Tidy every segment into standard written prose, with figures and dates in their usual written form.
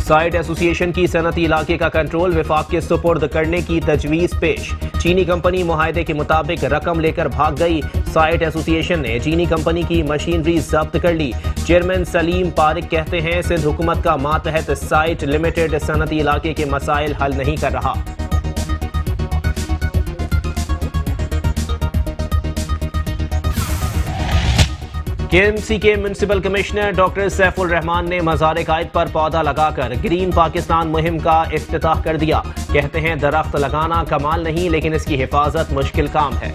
Site association की सनती इलाके का कंट्रोल विफाक के सुपुर्द करने की तजवीज पेश। चीनी कंपनी मुआहदे के मुताबिक रकम लेकर भाग गई। साइट एसोसिएशन ने चीनी कंपनी की मशीनरी जब्त कर ली। चेयरमैन सलीम पारिक कहते हैं सिंध हुकूमत का मातहत साइट लिमिटेड सनती इलाके के मसाइल हल नहीं कर रहा। केएमसी के municipal commissioner doctor Saiful Rahman ने मज़ार कायद पर पौधा लगाकर ग्रीन पाकिस्तान मुहिम का इफ्तिताह कर दिया। कहते हैं दरख्त लगाना कमाल नहीं, लेकिन इसकी हिफाजत मुश्किल काम है।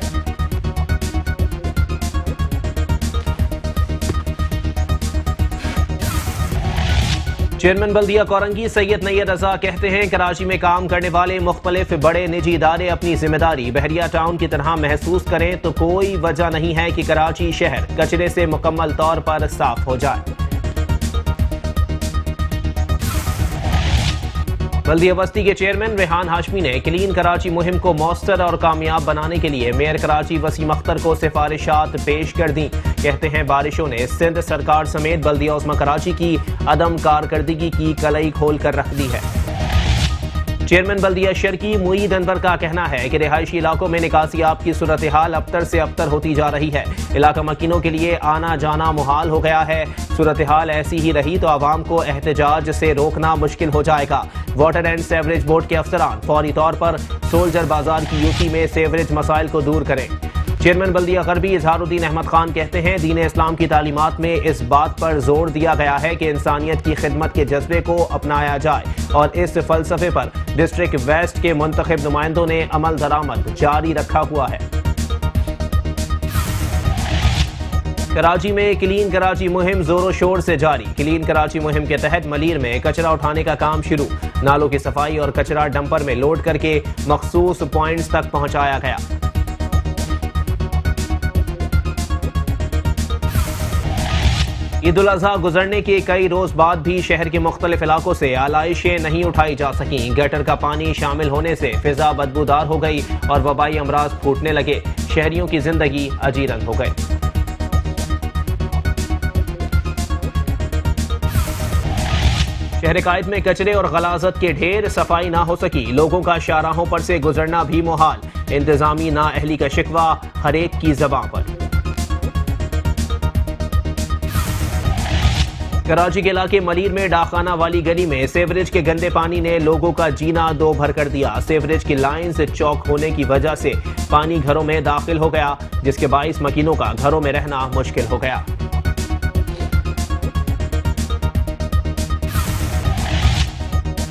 चेयरमैन बल्दिया कोरंगी सैयद नैयद रजा कहते हैं कराची में काम करने वाले मुख्तलिफ बड़े निजी इदारे अपनी जिम्मेदारी बहरिया टाउन की तरह महसूस करें तो कोई वजह नहीं है कि कराची शहर कचरे से मुकम्मल तौर पर साफ हो जाए। बल्दिया बस्ती के चेयरमैन रेहान हाशमी ने क्लीन कराची मुहिम को मौसर और कामयाब बनाने के लिए मेयर कराची वसीम अख्तर को सिफारिशात पेश कर दी। कहते हैं बारिशों ने सिंध सरकार समेत बल्दिया उस्मा कराची की अदम कारकर्दगी की कलई खोल कर रख दी है। चेयरमैन बल्दिया शर्की मुईद अनवर का कहना है कि रिहायशी इलाकों में निकासियाब की सूरत हाल अबतर से अबतर होती जा रही है। इलाका मकीनों के लिए आना जाना मुहाल हो गया है। सूरत हाल ऐसी ही रही तो आवाम को एहतजाज से रोकना मुश्किल हो जाएगा। वाटर एंड सेवरेज बोर्ड के अफसरान फौरी तौर पर सोल्जर बाजार की यूटी में सेवरेज मसाइल को दूर करें। चेयरमैन बल्दिया गरबी इजहारुद्दीन अहमद खान कहते हैं दीन इस्लाम की तालीमात में इस बात पर जोर दिया गया है कि इंसानियत की खिदमत के जज्बे को अपनाया जाए और इस फलसफे पर डिस्ट्रिक्ट वेस्ट के मुंतखब नुमाइंदों ने अमल दरामद जारी रखा हुआ है। कराची में क्लीन कराची मुहिम जोरों शोर से जारी। क्लीन कराची मुहिम के तहत मलीर में कचरा उठाने का काम शुरू। नालों की सफाई और कचरा डंपर में लोड करके मखसूस पॉइंट्स तक पहुंचाया गया। ईद उल अजहा गुजरने के कई रोज बाद भी शहर के मुख्तलिफ इलाकों से आलाइशें नहीं उठाई जा सकीं। गटर का पानी शामिल होने से फिजा बदबूदार हो गई और वबाई अमराज फूटने लगे। शहरियों की जिंदगी अजीरन हो गई। शहर कायद में कचरे और गलाजत के ढेर, सफाई ना हो सकी। लोगों का शाहराहों पर से गुजरना भी मुहाल। इंतजामी नाअहली का शिकवा हर एक की ज़बां पर। कराची के इलाके मलीर में डाखाना वाली गली में सेवरेज के गंदे पानी ने लोगों का जीना दो भर कर दिया। सेवरेज की लाइन से चौक होने की वजह से पानी घरों में दाखिल हो गया, जिसके बाइस मकीनों का घरों में रहना मुश्किल हो गया।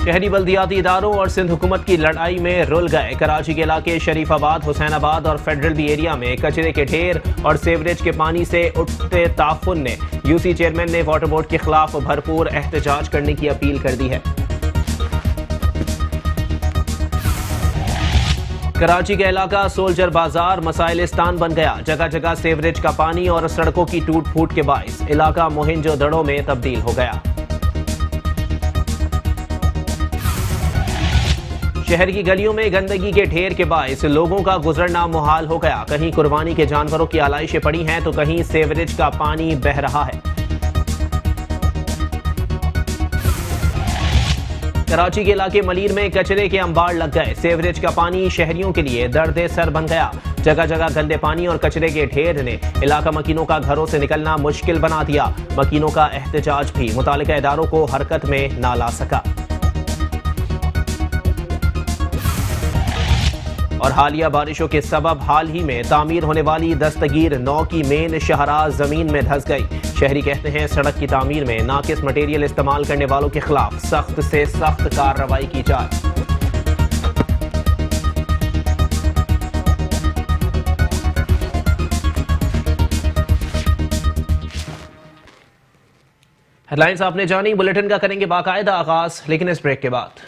शहरी बल्दियाती इदारों और सिंध हुकूमत की लड़ाई में रुल गए। कराची के इलाके शरीफाबाद, हुसैनाबाद और फेडरल बी एरिया में कचरे के ढेर और सेवरेज के पानी से उठते ताफुन ने यूसी चेयरमैन ने वाटर बोर्ड के खिलाफ भरपूर एहतजाज करने की अपील कर दी है। कराची का इलाका सोल्जर बाजार मसाइलिस्तान बन गया। जगह जगह सेवरेज का पानी और सड़कों की टूट फूट के बाइस इलाका मोहिंजो दड़ों में तब्दील हो गया। शहर की गलियों में गंदगी के ढेर के बाइस लोगों का गुजरना मुहाल हो गया। कहीं कुर्बानी के जानवरों की आलाइशें पड़ी हैं तो कहीं सेवरेज का पानी बह रहा है। कराची के इलाके मलीर में कचरे के अंबार लग गए। सेवरेज का पानी शहरियों के लिए दर्द सर बन गया। जगह जगह गंदे पानी और कचरे के ढेर ने इलाका मकीनों का घरों से निकलना मुश्किल बना दिया। मकीनों का एहतजाज भी मुतालिका इदारों को हरकत में ना ला सका। और हालिया बारिशों के सबब हाल ही में तामीर होने वाली दस्तगीर 9 की मेन शहराज जमीन में धंस गई। शहरी कहते हैं सड़क की तामीर में नाकिस मटेरियल इस्तेमाल करने वालों के खिलाफ सख्त से सख्त कार्रवाई की जाए। हेडलाइंस आपने जानी, बुलेटिन का करेंगे बाकायदा आगाज, लेकिन इस ब्रेक के बाद।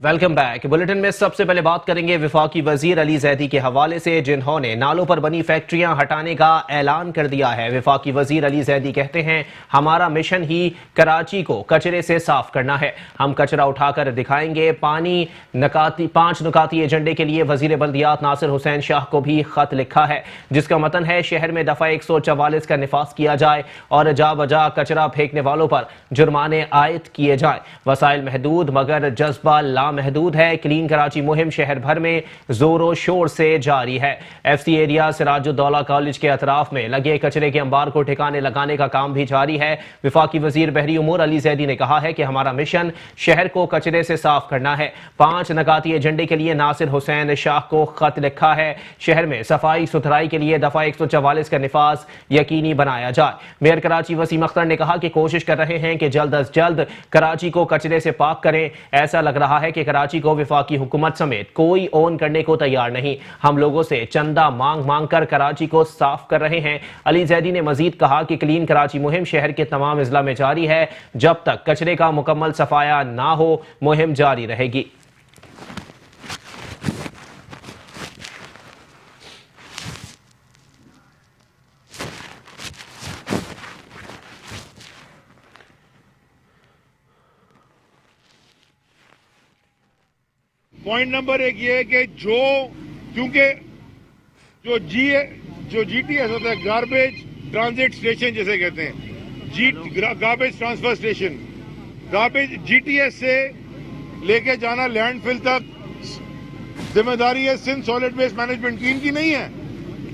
Welcome back. बुलेटिन में सबसे पहले बात करेंगे वफाकी वजीर अली जैदी के हवाले से, जिन्होंने नालों पर बनी फैक्ट्रियां हटाने का ऐलान कर दिया है। वफाकी वजीर अली जैदी कहते हैं, हमारा मिशन ही कराची को कचरे से साफ करना है। हम कचरा उठाकर दिखाएंगे। 5 नुकाती एजेंडे के लिए वजीर बल्दियात नासिर हुसैन शाह को भी खत लिखा है, जिसका मतन है शहर में दफा 144 का निफाज किया जाए और जा बजा कचरा फेंकने वालों पर जुर्माने आयद किए जाए। वसाइल महदूद मगर जज्बा महदूद है। क्लीन कराची मुहिम शहर भर में जोरों शोर से जारी है। एफसी एरिया सिराजुद्दौला कॉलेज के अतराफ में लगे कचरे के अंबार को ठिकाने लगाने का काम भी जारी है। वफाकी वजीर बहरी उमूर अली जैदी ने कहा है कि हमारा मिशन शहर को कचरे से साफ करना है। 5 नकाती एजेंडे के लिए नासिर हुसैन शाह को खत लिखा है। शहर में सफाई सुथराई के लिए दफा 144 का निफाज यकीनी बनाया जाए। मेयर कराची वसीम अख्तर ने कहा कि कोशिश कर रहे हैं कि जल्द अज जल्द कराची को कचरे से पाक करें। ऐसा लग रहा है कि कराची को वफाकी हुकूमत समेत कोई ओन करने को तैयार नहीं। हम लोगों से चंदा मांग मांग कर कराची को साफ कर रहे हैं। अली जैदी ने मजीद कहा कि क्लीन कराची मुहिम शहर के तमाम अजला में जारी है। जब तक कचरे का मुकम्मल सफाया ना हो, मुहिम जारी रहेगी। पॉइंट नंबर 1 ये है कि क्योंकि जो जीटीएस होता है, गार्बेज ट्रांजिट स्टेशन जिसे कहते हैं, garbage transfer station, garbage GTS से लेके जाना लैंडफिल तक जिम्मेदारी है सिंध सॉलिड वेस्ट मैनेजमेंट की। इनकी नहीं है।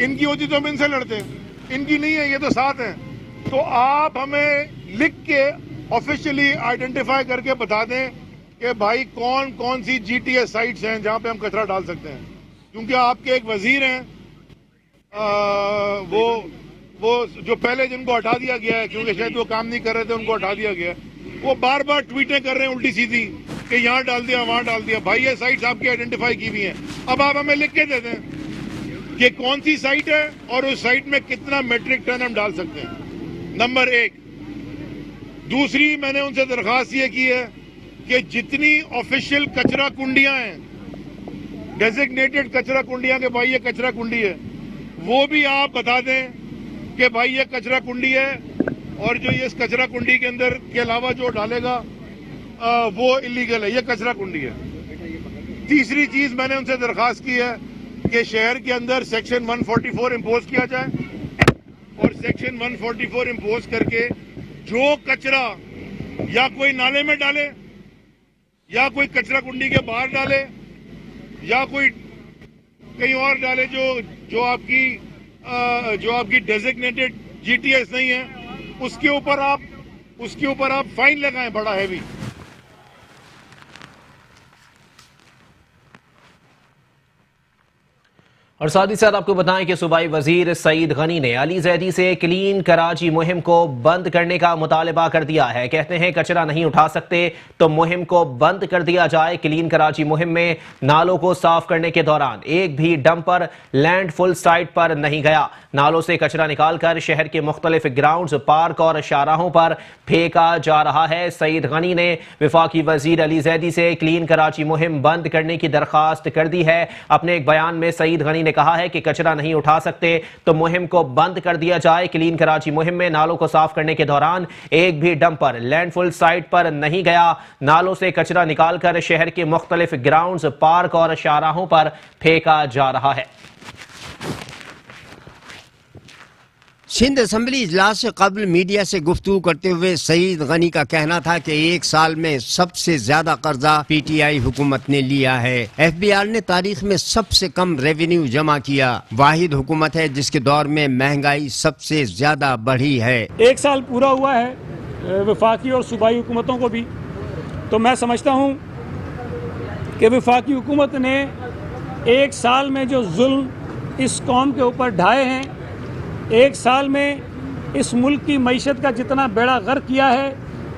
इनकी होती तो हम इनसे लड़ते हैं, इनकी नहीं है, ये तो साथ हैं। तो आप हमें लिख के ऑफिशियली आइडेंटिफाई करके बता दें कि भाई कौन कौन सी जीटीएस साइट्स हैं जहां पे हम कचरा डाल सकते हैं। क्योंकि आपके एक वजीर हैं, वो जो पहले जिनको हटा दिया गया है क्योंकि शायद वो काम नहीं कर रहे थे, उनको हटा दिया गया है। वो बार बार ट्वीटें कर रहे हैं उल्टी सीधी कि यहाँ डाल दिया, वहां डाल दिया। भाई ये साइट्स आपकी आइडेंटिफाई की हुई हैं। अब आप हमें लिख के दे दें कि कौन सी साइट है और उस साइट में कितना मेट्रिक टन हम डाल सकते हैं, नंबर 1। दूसरी, मैंने उनसे दरखास्त ये की है कि जितनी ऑफिशियल कचरा कुंडियां हैं, डेजिग्नेटेड कचरा कुंडियां, के भाई ये कचरा कुंडी है, वो भी आप बता दें कि भाई ये कचरा कुंडी है और जो ये इस कचरा कुंडी के अंदर के अलावा जो डालेगा वो इलीगल है, ये कचरा कुंडी है। तीसरी चीज मैंने उनसे दरखास्त की है कि शहर के अंदर सेक्शन 144 इम्पोज किया जाए और सेक्शन 144 इम्पोज करके जो कचरा या कोई नाले में डाले या कोई कचरा कुंडी के बाहर डाले या कोई कहीं और डाले जो आपकी डेजिग्नेटेड जीटीएस नहीं है, उसके ऊपर आप फाइन लगाएं बड़ा हैवी। और साथ ही साथ आपको बताएं कि सूबाई वजीर सईद गनी ने अली जैदी से क्लीन कराची मुहिम को बंद करने का मुतालबा कर दिया है। कहते हैं कचरा नहीं उठा सकते तो मुहिम को बंद कर दिया जाए। क्लीन कराची मुहिम में नालों को साफ करने के दौरान एक भी डंपर लैंडफुल साइट पर नहीं गया। नालों से कचरा निकालकर शहर के मुख्तलिफ ग्राउंड्स, पार्क और शाहराहों पर फेंका जा रहा है। सईद गनी ने वफाकी वजीर अली जैदी से क्लीन कराची मुहिम बंद करने की दरखास्त कर दी है। अपने एक बयान में सईद गनी ने कहा है कि कचरा नहीं उठा सकते तो मुहिम को बंद कर दिया जाए। क्लीन कराची मुहिम में नालों को साफ करने के दौरान एक भी डंपर लैंडफुल साइट पर नहीं गया। नालों से कचरा निकालकर शहर के मुख्तलिफ ग्राउंड्स, पार्क और शाहराहों पर फेंका जा रहा है। सिंध असम्बली इजलास से कबल मीडिया से गुफ्तगू करते हुए सईद गनी का कहना था कि 1 साल में सबसे ज्यादा कर्जा पीटीआई हुकूमत ने लिया है। एफबीआर ने तारीख में सबसे कम रेवेन्यू जमा किया। वाहिद हुकूमत है जिसके दौर में महंगाई सबसे ज्यादा बढ़ी है। 1 साल पूरा हुआ है वफाकी और सूबाई हुकूमतों को भी, तो मैं समझता हूँ कि वफाकी हुकूमत ने 1 साल में जो जुल्म इस कौम के ऊपर ढाए हैं, 1 साल में इस मुल्क की मईशत का जितना बेड़ा गर्क किया है,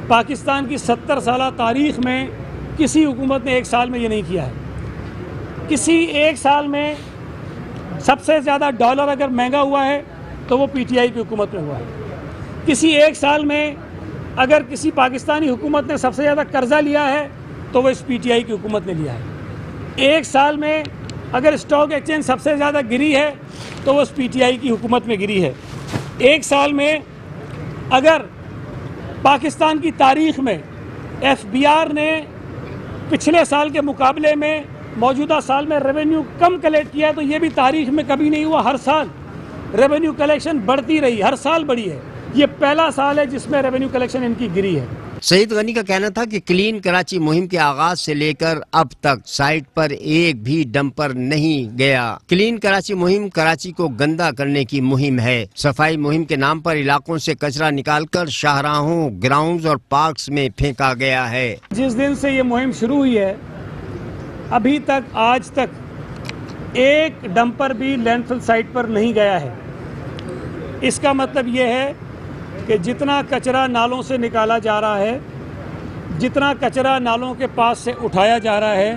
पाकिस्तान की 70 साल तारीख़ में किसी हुकूमत ने 1 साल में ये नहीं किया है। किसी 1 साल में सबसे ज़्यादा डॉलर अगर महंगा हुआ है तो वो पीटीआई की हुकूमत में हुआ है। किसी 1 साल में अगर किसी पाकिस्तानी हुकूमत ने सबसे ज़्यादा कर्जा लिया है तो वो इस PTI की हुकूमत ने लिया है। एक साल में अगर स्टॉक एक्सचेंज सबसे ज़्यादा गिरी है तो वो इस PTI की हुकूमत में गिरी है। एक साल में अगर पाकिस्तान की तारीख़ में FBR ने पिछले साल के मुकाबले में मौजूदा साल में रेवेन्यू कम कलेक्ट किया है तो ये भी तारीख़ में कभी नहीं हुआ। हर साल रेवेन्यू कलेक्शन बढ़ती रही, हर साल बढ़ी है। ये पहला साल है जिसमें रेवेन्यू कलेक्शन इनकी गिरी है। सईद गनी का कहना था कि क्लीन कराची मुहिम के आगाज से लेकर अब तक साइट पर एक भी डंपर नहीं गया। क्लीन कराची मुहिम कराची को गंदा करने की मुहिम है। सफाई मुहिम के नाम पर इलाकों से कचरा निकालकर शाहराहों, ग्राउंड्स और पार्क्स में फेंका गया है। जिस दिन से ये मुहिम शुरू हुई है अभी तक आज तक एक डंपर भी लैंडफिल साइट पर नहीं गया है। इसका मतलब ये है कि जितना कचरा नालों से निकाला जा रहा है, जितना कचरा नालों के पास से उठाया जा रहा है,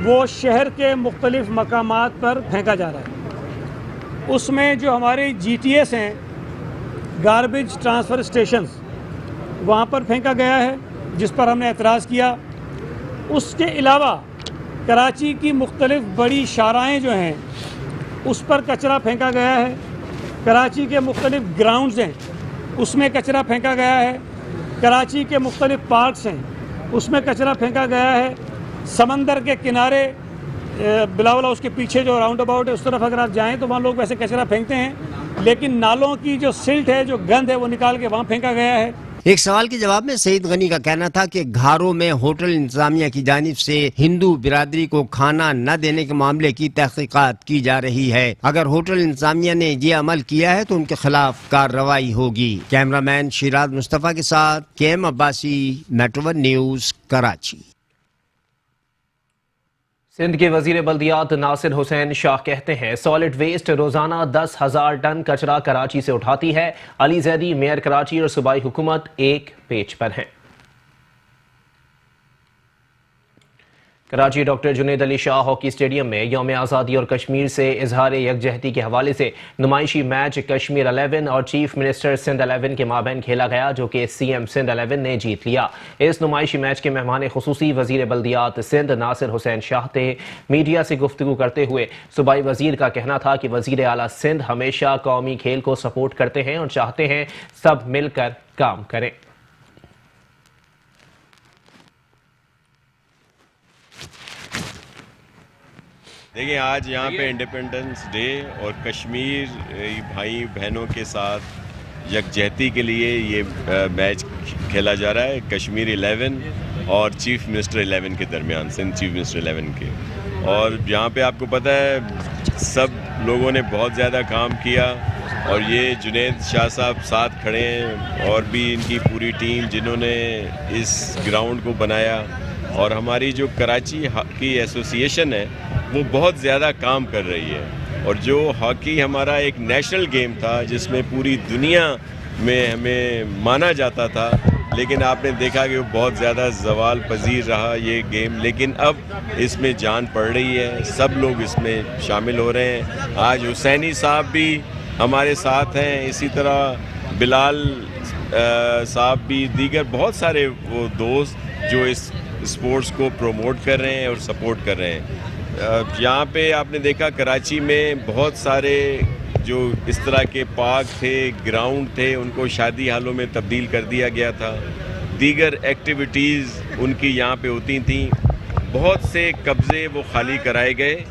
वो शहर के मुख्तलिफ मकामात पर फेंका जा रहा है। उसमें जो हमारे GTS हैं, गार्बेज ट्रांसफ़र स्टेशंस, वहाँ पर फेंका गया है जिस पर हमने एतराज़ किया। उसके अलावा कराची की मुख्तलिफ बड़ी शाराएँ जो हैं उस पर कचरा फेंका गया है। कराची के मुख्तलिफ ग्राउंड्स हैं उसमें कचरा फेंका गया है। कराची के मुख्तलिफ पार्क्स हैं उसमें कचरा फेंका गया है। समंदर के किनारे बिलावला उसके पीछे जो राउंड अबाउट है उस तरफ अगर आप जाएं तो वहाँ लोग वैसे कचरा फेंकते हैं, लेकिन नालों की जो सिल्ट है, जो गंद है, वो निकाल के वहाँ फेंका गया है। एक सवाल के जवाब में सईद गनी का कहना था कि घारों में होटल इंतजामिया की जानिब से हिंदू बिरादरी को खाना न देने के मामले की तहकीकात की जा रही है। अगर होटल इंतजामिया ने ये अमल किया है तो उनके खिलाफ कार्रवाई होगी। कैमरामैन शिराज मुस्तफ़ा के साथ KM Abbasi, metro 1 news, Karachi. Sindh के वजीर बल्दियात नासिर हुसैन शाह कहते हैं सॉलिड वेस्ट रोजाना 10,000 टन कचरा कराची से उठाती है। अली जैदी, मेयर कराची और सूबाई हुकूमत एक पेज पर हैं। Karachi doctor Junaid Ali Shah hockey stadium में यौम आज़ादी और कश्मीर से इजहार यकजहती के हवाले से नुमाइशी मैच कश्मीर 11 और चीफ मिनिस्टर सिंध 11 के माबैन खेला गया, जो कि CM सिंध 11 ने जीत लिया। इस नुमाइशी मैच के मेहमान खुसूसी वजीर बल्दियात सिंध नासिर हुसैन शाह थे। मीडिया से गुफ्तगू करते हुए सूबाई वजीर का कहना था कि वजीर आला सिंध हमेशा कौमी खेल को सपोर्ट करते हैं और चाहते हैं सब मिलकर काम करें। देखिए, आज यहाँ पे इंडिपेंडेंस डे और कश्मीर भाई बहनों के साथ यकजहती के लिए ये मैच खेला जा रहा है। कश्मीर 11 और चीफ मिनिस्टर 11 के दरमियान, सिंध चीफ मिनिस्टर 11 के। और यहाँ पे आपको पता है सब लोगों ने बहुत ज़्यादा काम किया और ये जुनेद शाह साहब साथ खड़े हैं और भी इनकी पूरी टीम जिन्होंने इस ग्राउंड को बनाया। और हमारी जो कराची हॉकी एसोसिएशन है वो बहुत ज़्यादा काम कर रही है। और जो हॉकी हमारा एक नेशनल गेम था जिसमें पूरी दुनिया में हमें माना जाता था, लेकिन आपने देखा कि वो बहुत ज़्यादा ज़वाल पजीर रहा ये गेम, लेकिन अब इसमें जान पड़ रही है, सब लोग इसमें शामिल हो रहे हैं। आज हुसैनी साहब भी हमारे साथ हैं, इसी तरह बिलाल साहब भी, दीगर बहुत सारे वो दोस्त जो इस स्पोर्ट्स को प्रमोट कर रहे हैं और सपोर्ट कर रहे हैं। यहाँ पे आपने देखा कराची में बहुत सारे जो इस तरह के पार्क थे, ग्राउंड थे, उनको शादी हालों में तब्दील कर दिया गया था। दीगर एक्टिविटीज़ उनकी यहाँ पे होती थी। बहुत से कब्ज़े वो खाली कराए गए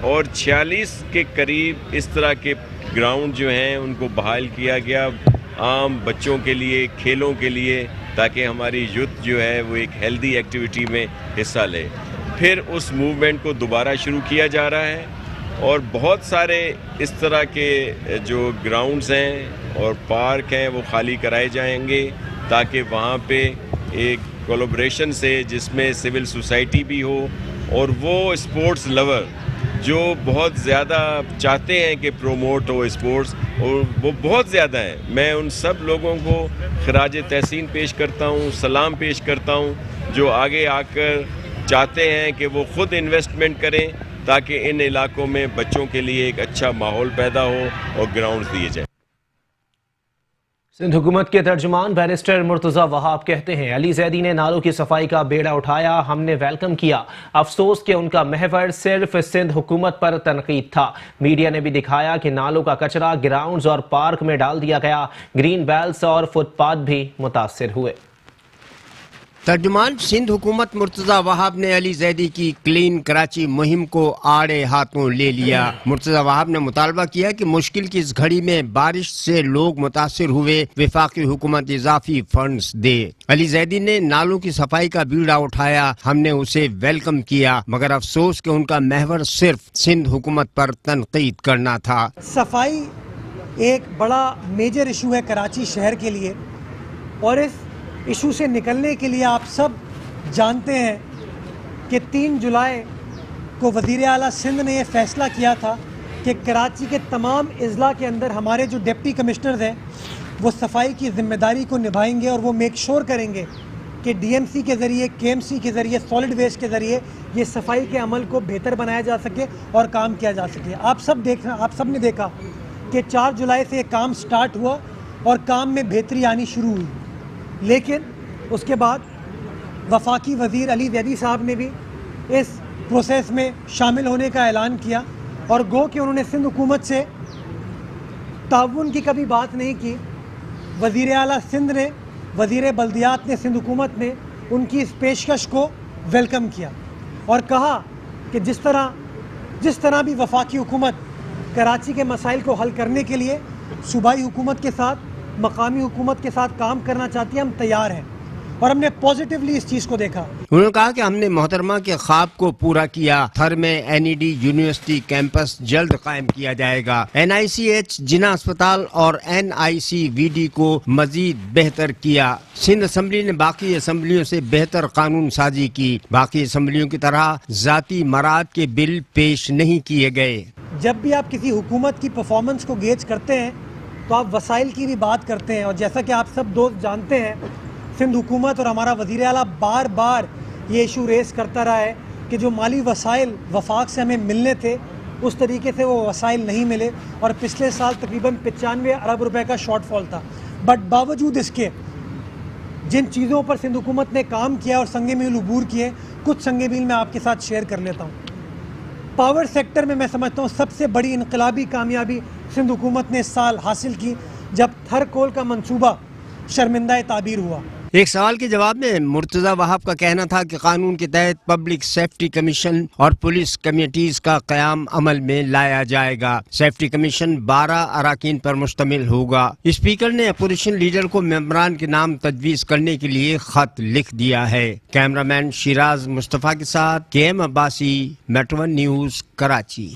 और 46 के करीब इस तरह के ग्राउंड जो हैं उनको बहाल किया गया आम बच्चों के लिए, खेलों के लिए, ताकि हमारी यूथ जो है वो एक हेल्दी एक्टिविटी में हिस्सा ले। फिर उस मूवमेंट को दोबारा शुरू किया जा रहा है और बहुत सारे इस तरह के जो ग्राउंड्स हैं और पार्क हैं वो खाली कराए जाएंगे, ताकि वहाँ पे एक कोलैबोरेशन से जिसमें सिविल सोसाइटी भी हो और वो स्पोर्ट्स लवर जो बहुत ज़्यादा चाहते हैं कि प्रोमोट हो स्पोर्ट्स, और वो बहुत ज़्यादा हैं। मैं उन सब लोगों को खराज तहसीन पेश करता हूँ, सलाम पेश करता हूँ, जो आगे आकर चाहते हैं कि वो ख़ुद इन्वेस्टमेंट करें ताकि इन इलाकों में बच्चों के लिए एक अच्छा माहौल पैदा हो और ग्राउंड्स दिए जाएँ। सिंध हुकूमत के तर्जुमान बैरिस्टर मुर्तजा वहाब कहते हैं, अली जैदी ने नालों की सफाई का बेड़ा उठाया, हमने वेलकम किया। अफसोस कि उनका महवर सिर्फ सिंध हुकूमत पर तनकीद था। मीडिया ने भी दिखाया कि नालों का कचरा ग्राउंड्स और पार्क में डाल दिया गया। ग्रीन बेल्ट्स और फुटपाथ भी मुतासिर हुए। तर्जुमान सिंध हुकूमत मुर्तजा वहाब ने अली जैदी की क्लीन कराची मुहिम को आड़े हाथों ले लिया। मुर्तजा वहाब ने मुतालबा किया कि मुश्किल की इस घड़ी में बारिश से लोग मुतासिर हुए, वफाकी हुकूमत इजाफी फंड्स दे। अली जैदी ने नालों की सफाई का बीड़ा उठाया, हमने उसे वेलकम किया, मगर अफसोस कि उनका महवर सिर्फ सिंध हुकूमत पर तनकीद करना था। सफाई एक बड़ा मेजर इशू है कराची शहर के लिए, और इस इशू से निकलने के लिए आप सब जानते हैं कि 3 जुलाई को वज़ीर आला सिंध ने यह फ़ैसला किया था कि कराची के तमाम अज़ला के अंदर हमारे जो डिप्टी कमिश्नर्स हैं वो सफाई की ज़िम्मेदारी को निभाएंगे और वो मेक श्योर करेंगे कि DMC के ज़रिए, KMC के ज़रिए, सॉलिड वेस्ट के ज़रिए ये सफाई के अमल को बेहतर बनाया जा सके और काम किया जा सके। आप सब ने देखा कि 4 जुलाई से काम स्टार्ट हुआ और काम में बेहतरी आनी शुरू हुई, लेकिन उसके बाद वफाकी वज़ीर अली जैदी साहब ने भी इस प्रोसेस में शामिल होने का ऐलान किया और गो कि उन्होंने सिंध हुकूमत से ताउन की कभी बात नहीं की। वज़ीर आला सिंध ने, वज़ीर बल्दियात ने, सिंध हुकूमत ने उनकी इस पेशकश को वेलकम किया और कहा कि जिस तरह भी वफाकी हुकूमत कराची के मसाइल को हल करने के लिए सूबाई हुकूमत के साथ, मकामी हुकूमत के साथ काम करना चाहती है, हम तैयार हैं और हमने पॉजिटिवली इस चीज़ को देखा। उन्होंने कहा कि हमने मोहतरमा के ख्वाब को पूरा किया। थर में NED यूनिवर्सिटी कैंपस जल्द कायम किया जाएगा। NICH जिना अस्पताल और NICVD को मजीद बेहतर किया। सिंध असम्बली ने बाकी असम्बलियों से बेहतर कानून साजी की। बाकी असम्बलियों की तरह जाती मराद के बिल पेश नहीं किए गए। जब भी आप किसी हुकूमत की परफॉर्मेंस को गेज करते हैं तो आप वसाइल की भी बात करते हैं, और जैसा कि आप सब दोस्त जानते हैं, सिंध हुकूमत और हमारा वज़ीर आला बार बार ये इशू रेस करता रहा है कि जो माली वसाइल वफाक से हमें मिलने थे उस तरीके से वो वसाइल नहीं मिले और पिछले साल तकरीबन 95 अरब रुपए का शॉर्टफॉल था। बट बावजूद इसके जिन चीज़ों पर सिंध हुकूमत ने काम किया और संगे मील अबूर किए, कुछ संगे मील मैं आपके साथ शेयर कर लेता हूँ। पावर सेक्टर में मैं समझता हूँ सबसे बड़ी इनकलाबी कामयाबी सिंध हुकूमत ने इस साल हासिल की जब थर कोल का मंसूबा शर्मिंदा ताबीर हुआ। एक सवाल के जवाब में मुर्तजा वहाब का कहना था कि कानून के तहत पब्लिक सेफ्टी कमीशन और पुलिस कमेटीज का क़याम अमल में लाया जाएगा। सेफ्टी कमीशन 12 अराकीन पर मुश्तमिल होगा। स्पीकर ने अपोजिशन लीडर को मेंबरान के नाम तजवीज़ करने के लिए खत लिख दिया है। कैमरामैन शिराज मुस्तफ़ा के साथ KM Abbasi, metro 1 news, Karachi.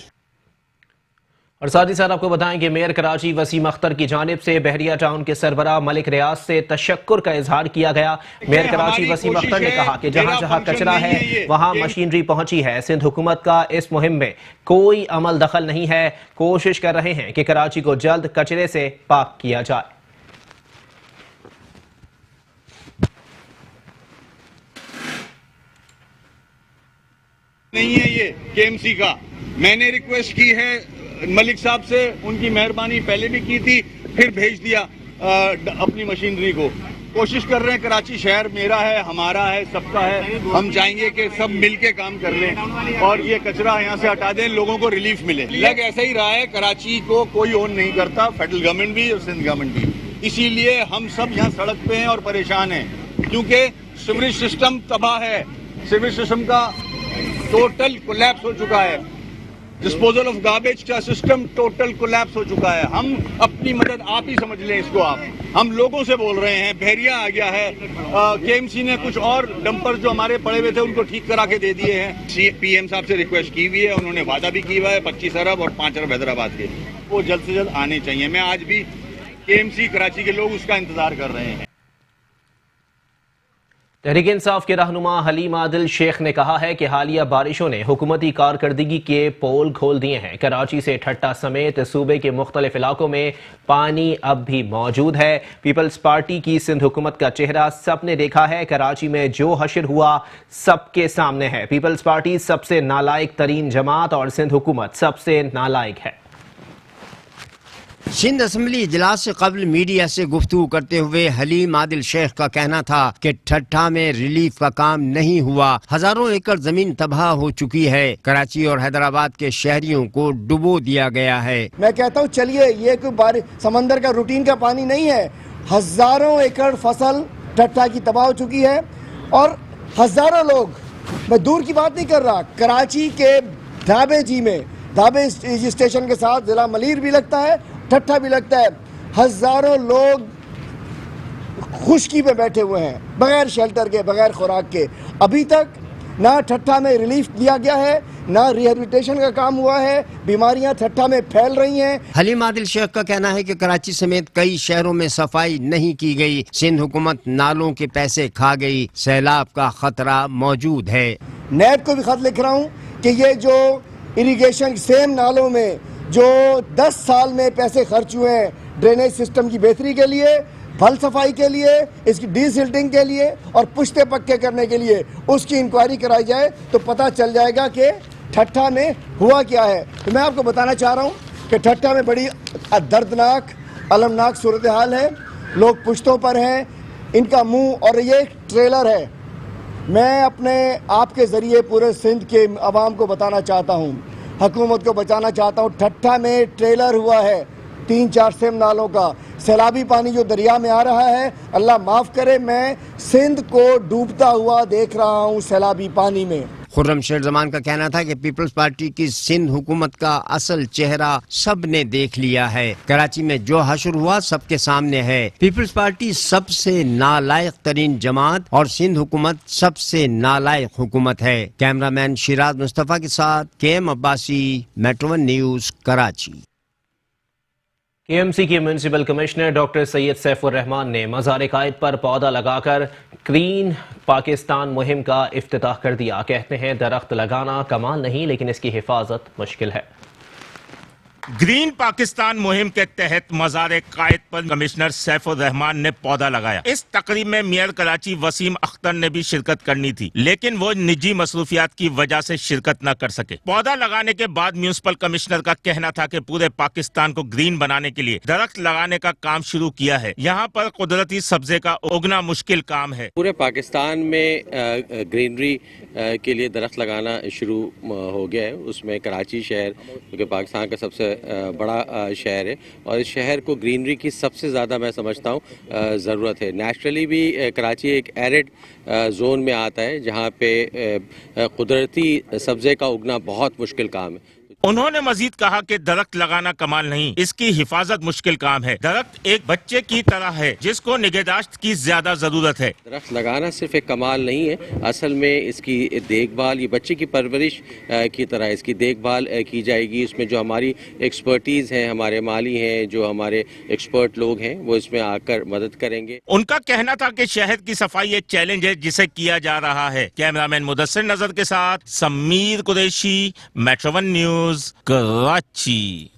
और साथ ही साथ आपको बताएं कि मेयर कराची वसीम अख्तर की जानिब से बहरिया टाउन के सरबराह मलिक रियाज से तशक्कुर का इजहार किया गया। मेयर कराची वसीम अख्तर ने कहा कि जहां जहां कचरा है वहां मशीनरी पहुंची है। सिंध हुकूमत का इस मुहिम में कोई अमल दखल नहीं है। कोशिश कर रहे हैं कि कराची को जल्द कचरे से पाक किया जाए। नहीं है ये KMC का। मैंने रिक्वेस्ट की है मलिक साहब से, उनकी मेहरबानी पहले भी की थी, फिर भेज दिया अपनी मशीनरी को। कोशिश कर रहे हैं, कराची शहर मेरा है, हमारा है, सबका है। हम चाहेंगे कि सब मिलके काम कर लें और ये कचरा यहाँ से हटा दें, लोगों को रिलीफ मिले। लग ऐसा ही रहा है कराची को कोई ओन नहीं करता, फेडरल गवर्नमेंट भी और सिंध गवर्नमेंट भी। इसीलिए हम सब यहाँ सड़क पे हैं और परेशान हैं, क्योंकि सीवरेज सिस्टम तबाह है। सीवरेज सिस्टम का टोटल कोलैप्स हो चुका है। डिस्पोजल ऑफ गार्बेज का सिस्टम टोटल कोलैप्स हो चुका है। हम अपनी मदद, आप ही समझ लें इसको आप, हम लोगों से बोल रहे हैं। बहरिया आ गया है, KMC ने कुछ और डंपर जो हमारे पड़े हुए थे उनको ठीक करा के दे दिए हैं। PM साहब से रिक्वेस्ट की हुई है, उन्होंने वादा भी किया हुआ है 25 अरब और 5 अरब हैदराबाद के, वो जल्द से जल्द आने चाहिए। मैं आज भी KMC कराची के लोग उसका इंतजार कर रहे हैं। तहरीक इंसाफ के रहनुमा हलीम आदिल शेख ने कहा है कि हालिया बारिशों ने हुकूमती कारकर्दगी के पोल खोल दिए हैं। कराची से ठट्टा समेत सूबे के मुख्तलिफ इलाकों में पानी अब भी मौजूद है। पीपल्स पार्टी की सिंध हुकूमत का चेहरा सबने देखा है। कराची में जो हशर हुआ सबके सामने है। पीपल्स पार्टी सबसे नालायक तरीन जमात और सिंध हुकूमत सबसे नालायक है। सिंध असम्बली इजलास से कबल मीडिया से गुफ्तगू करते हुए हलीम आदिल शेख का कहना था कि ठट्ठा में रिलीफ का काम नहीं हुआ। हजारों एकड़ जमीन तबाह हो चुकी है। कराची और हैदराबाद के शहरियों को डुबो दिया गया है। मैं कहता हूँ चलिए, ये कोई बारिश समंदर का रूटीन का पानी नहीं है। हजारों एकड़ फसल ठट्ठा की तबाह हो चुकी है और हजारों लोग, मैं दूर की बात नहीं कर रहा, कराची के ढाबे स्टेशन के साथ जिला मलीर भी लगता है, ठट्ठा भी लगता है। हजारों लोग खुशकी पे बैठे हुए हैं, बगैर शेल्टर के, बगैर खुराक के। अभी तक ना ठट्ठा में रिलीफ दिया गया है, ना रिहेबिलिटेशन का काम हुआ है। बीमारियां ठट्ठा में फैल रही हैं। हलीम आदिल शेख का कहना है कि कराची समेत कई शहरों में सफाई नहीं की गई। सिंध हुकूमत नालों के पैसे खा गई। सैलाब का खतरा मौजूद है। नेट को भी खत लिख रहा हूँ कि ये जो इरिगेशन सेम नालों में जो 10 साल में पैसे खर्च हुए हैं, ड्रेनेज सिस्टम की बेहतरी के लिए, फल सफाई के लिए, इसकी डीसिल्टिंग के लिए और पुश्ते पक्के करने के लिए, उसकी इंक्वायरी कराई जाए तो पता चल जाएगा कि ठट्ठा में हुआ क्या है। तो मैं आपको बताना चाह रहा हूँ कि ठट्ठा में बड़ी दर्दनाक, अलमनाक सूरत हाल है। लोग पुश्तों पर हैं, इनका मुंह, और ये ट्रेलर है। मैं अपने आपके ज़रिए पूरे सिंध के अवाम को बताना चाहता हूँ, हुकूमत को बचाना चाहता हूँ। ठट्ठा में ट्रेलर हुआ है 3-4 सेम नालों का। सैलाबी पानी जो दरिया में आ रहा है, अल्लाह माफ़ करे, मैं सिंध को डूबता हुआ देख रहा हूँ सैलाबी पानी में। खुर्रम शेर जमान का कहना था कि पीपल्स पार्टी की सिंध हुकूमत का असल चेहरा सब ने देख लिया है। कराची में जो हशर हुआ सबके सामने है। पीपल्स पार्टी सबसे नालायक तरीन जमात और सिंध हुकूमत सबसे नालायक हुकूमत है। कैमरामैन शिराज मुस्तफा के साथ KM Abbasi, metro 1 news, Karachi. KMC के municipal commissioner doctor Syed Saifur Rahman ने मज़ार कायद पर पौधा लगाकर क्लीन पाकिस्तान मुहिम का इफ्तिताह कर दिया। कहते हैं दरख्त लगाना कमाल नहीं, लेकिन इसकी हिफाजत मुश्किल है। ग्रीन पाकिस्तान मुहिम के तहत मज़ार कायद पर कमिश्नर सैफुर रहमान ने पौधा लगाया। इस तकरीब में मेयर कराची वसीम अख्तर ने भी शिरकत करनी थी, लेकिन वो निजी मसरूफियात की वजह से शिरकत न कर सके। पौधा लगाने के बाद म्यूनिसिपल कमिश्नर का कहना था कि पूरे पाकिस्तान को ग्रीन बनाने के लिए दरख्त लगाने का काम शुरू किया है। यहाँ पर कुदरती सब्जे का उगना मुश्किल काम है। पूरे पाकिस्तान में ग्रीनरी के लिए दरख्त लगाना शुरू हो गया है। उसमें कराची शहर, क्योंकि पाकिस्तान का सबसे बड़ा शहर है और इस शहर को ग्रीनरी की सबसे ज़्यादा मैं समझता हूँ ज़रूरत है। नेचुरली भी कराची एक एरिड जोन में आता है जहाँ पे कुदरती सब्ज़े का उगना बहुत मुश्किल काम है। उन्होंने मजीद कहा कि दरख्त लगाना कमाल नहीं, इसकी हिफाजत मुश्किल काम है। दरख्त एक बच्चे की तरह है जिसको निगहदाश्त की ज्यादा जरूरत है। दरख्त लगाना सिर्फ एक कमाल नहीं है, असल में इसकी देखभाल, ये बच्चे की परवरिश की तरह इसकी देखभाल की जाएगी। इसमें जो हमारी एक्सपर्टीज है, हमारे माली हैं, जो हमारे एक्सपर्ट लोग हैं, वो इसमें आकर मदद करेंगे। उनका कहना था कि शहर की सफाई एक चैलेंज है जिसे किया जा रहा है। कैमरामैन मुदस्सिर नजर के साथ Sameer Qureshi, metro 1 news, Karachi.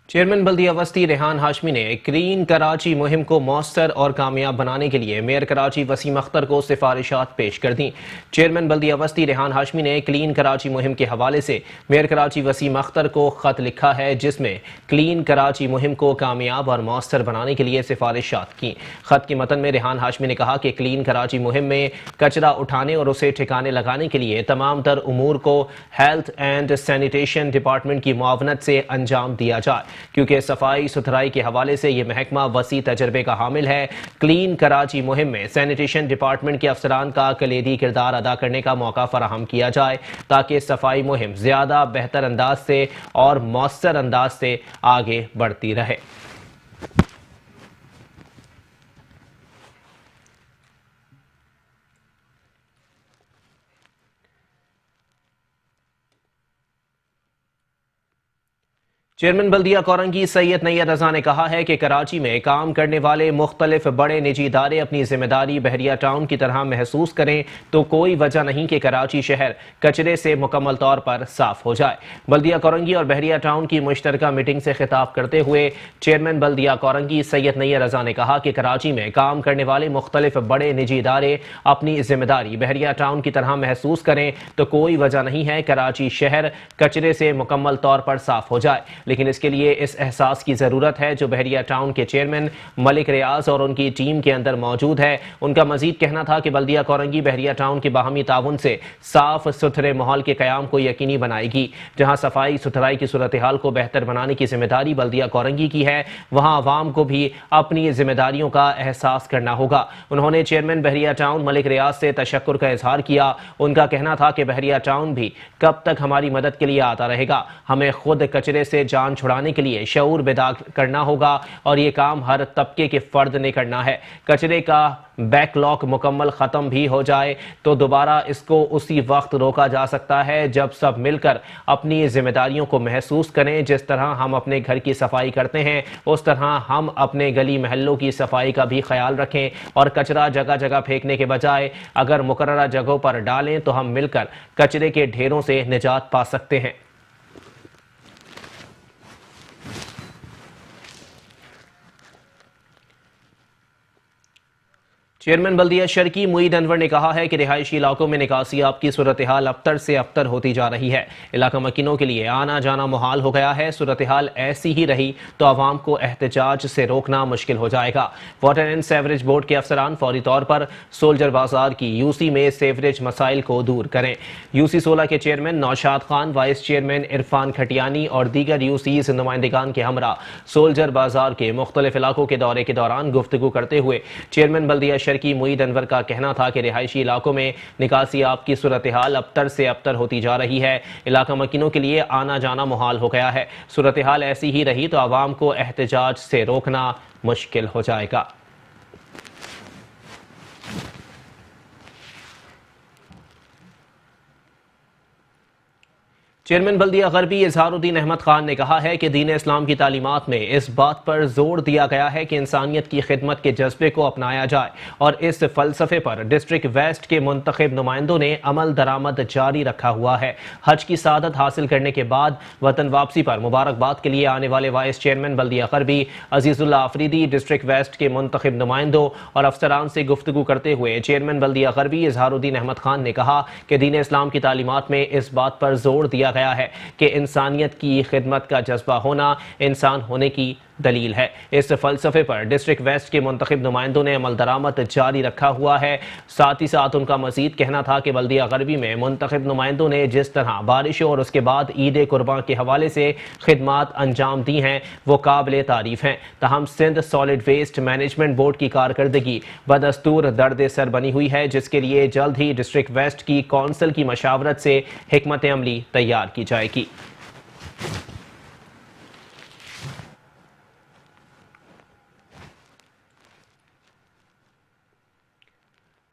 Chairman Baldia Wasti Rehan Hashmi ने क्लीन कराची मुहिम को मौसर और कामयाब बनाने के लिए मेयर कराची वसीम अख्तर को सिफारिशात पेश कर दी। चेयरमैन बल्दिया वस्ती रेहान हाशमी ने क्लीन कराची मुहिम के हवाले से मेयर कराची वसीम अख्तर को खत लिखा है, जिसमें क्लीन कराची मुहिम को कामयाब और मौसर बनाने के लिए सिफारिशात की। खत के मतन में रेहान हाशमी ने कहा कि क्लीन कराची मुहिम में कचरा उठाने और उसे ठिकाने लगाने के लिए तमाम तर उमूर को हेल्थ एंड सैनिटेशन डिपार्टमेंट की मुआवनत से अंजाम दिया जाए, क्योंकि सफाई सुथराई के हवाले से ये महकमा वसी तजर्बे का हामिल है। क्लीन कराची मुहिम में सैनिटेशन डिपार्टमेंट के अफसरान का कलीदी किरदार अदा करने का मौका फराहम किया जाए, ताकि सफाई मुहिम ज़्यादा बेहतर अंदाज से और मौसर अंदाज से आगे बढ़ती रहे। चेयरमैन बल्दिया कोरंगी सैयद नैयर रजा ने कहा है कि कराची में काम करने वाले मुख्तलिफ बड़े निजी इदारे अपनी जिम्मेदारी बहरिया टाउन की तरह महसूस करें तो कोई वजह नहीं कि कराची शहर कचरे से मुकम्मल तौर पर साफ हो जाए। बल्दिया कोरंगी और बहरिया टाउन की मुश्तरका मीटिंग से खिताब करते हुए चेयरमैन बल्दिया कोरंगी सैयद नैयर रजा ने कहा कि कराची में काम करने वाले मुख्तलिफ बड़े निजी इदारे अपनी जिम्मेदारी बहरिया टाउन की तरह महसूस करें तो कोई वजह नहीं है कराची शहर कचरे से मुकम्मल तौर पर साफ हो जाए, लेकिन इसके लिए इस एहसास की ज़रूरत है जो बहरिया टाउन के चेयरमैन मलिक रियाज और उनकी टीम के अंदर मौजूद है। उनका मजीद कहना था कि बल्दिया कोरंगी बहरिया टाउन के बाहमी ताउन से साफ सुथरे माहौल के क़याम को यकीनी बनाएगी। जहाँ सफाई सुथराई की सूरत हाल को बेहतर बनाने की जिम्मेदारी बल्दिया कोरंगी की है, वहाँ आवाम को भी अपनी जिम्मेदारियों का एहसास करना होगा। उन्होंने चेयरमैन बहरिया टाउन मलिक रियाज से तशक्कुर का इजहार किया। उनका कहना था कि बहरिया टाउन भी कब तक हमारी मदद के लिए आता रहेगा, हमें खुद कचरे से जान छुड़ाने के लिए शऊर बेदार करना होगा और ये काम हर तबके के फर्द ने करना है। कचरे का बैकलॉग मुकम्मल ख़त्म भी हो जाए तो दोबारा इसको उसी वक्त रोका जा सकता है जब सब मिलकर अपनी जिम्मेदारियों को महसूस करें। जिस तरह हम अपने घर की सफाई करते हैं उस तरह हम अपने गली महल्लों की सफाई का भी ख्याल रखें और कचरा जगह जगह फेंकने के बजाय अगर मुकर्ररा जगहों पर डालें तो हम मिलकर कचरे के ढेरों से निजात पा सकते हैं। चेयरमैन बल्दिया शर्की मुईद अनवर ने कहा है कि रिहायशी इलाकों में निकासियाब की सूरत हाल अबतर से अबतर होती जा रही है। इलाका मकीनों के लिए आना जाना मुहाल हो गया है। सूरत हाल ऐसी ही रही तो आवाम को एहतजाज से रोकना मुश्किल हो जाएगा। वाटर एंड सेवरेज बोर्ड के अफसरान फौरी तौर पर सोल्जर बाजार की यूसी में सेवरेज मसाइल को दूर करें। यूसी 16 के chairman Naushad Khan, vice chairman Irfan Khatiyani और दीगर यूसीज नुमाइंदगान के हमरा सोल्जर बाजार के मुख्तलिफ इलाकों के दौरे के दौरान गुफ्तगू करते हुए चेयरमैन बल्दिया की मुईद अनवर का कहना था कि रिहायशी इलाकों में निकासियाब की सूरत हाल अबतर से अबतर होती जा रही है। इलाका मकीनों के लिए आना जाना मुहाल हो गया है। सूरत हाल ऐसी ही रही तो आवाम को एहतजाज से रोकना मुश्किल हो जाएगा। चेयरमैन बल्दिया गरबी इजहारुद्दीन अहमद खान ने कहा है कि दीन इस्लाम की तालीमात में इस बात पर जोर दिया गया है कि इंसानियत की खिदमत के जज्बे को अपनाया जाए और इस फलसफे पर डिस्ट्रिक्ट वेस्ट के मुंतखब नुमाइंदों ने अमल दरामद जारी रखा हुआ है। हज की सादत हासिल करने के बाद वतन वापसी पर मुबारकबाद के लिए आने वाले वाइस चेयरमैन बल्दिया गरबी अजीजुल्ला आफरीदी डिस्ट्रिक्ट वेस्ट के मुंतखब नुमाइंदों और अफसरान से गुफ्तगू करते हुए चेयरमैन बल्दिया गरबी इजहारुद्दीन अहमद खान ने कहा कि दीन इस्लाम की तालीमात में इस बात पर जोर दिया गया है कि इंसानियत की खिदमत का जज्बा होना इंसान होने की दलील है। इस फलसफे पर डिस्ट्रिक्ट वेस्ट के मुंतखब नुमाइंदों ने अमल दरामद जारी रखा हुआ है। साथ ही साथ उनका मजीद कहना था कि बल्दिया गरबी में मुंतखब नुमाइंदों ने जिस तरह बारिशों और उसके बाद ईद कुर्बान के हवाले से खिदमात अंजाम दी हैं वो काबिल तारीफ हैं। तहम Sindh solid waste management board की कारकर्दगी बदस्तूर दर्द सर बनी हुई है, जिसके लिए जल्द ही डिस्ट्रिक्ट वेस्ट की कौंसिल की मशावरत से हिकमत अमली तैयार की जाएगी।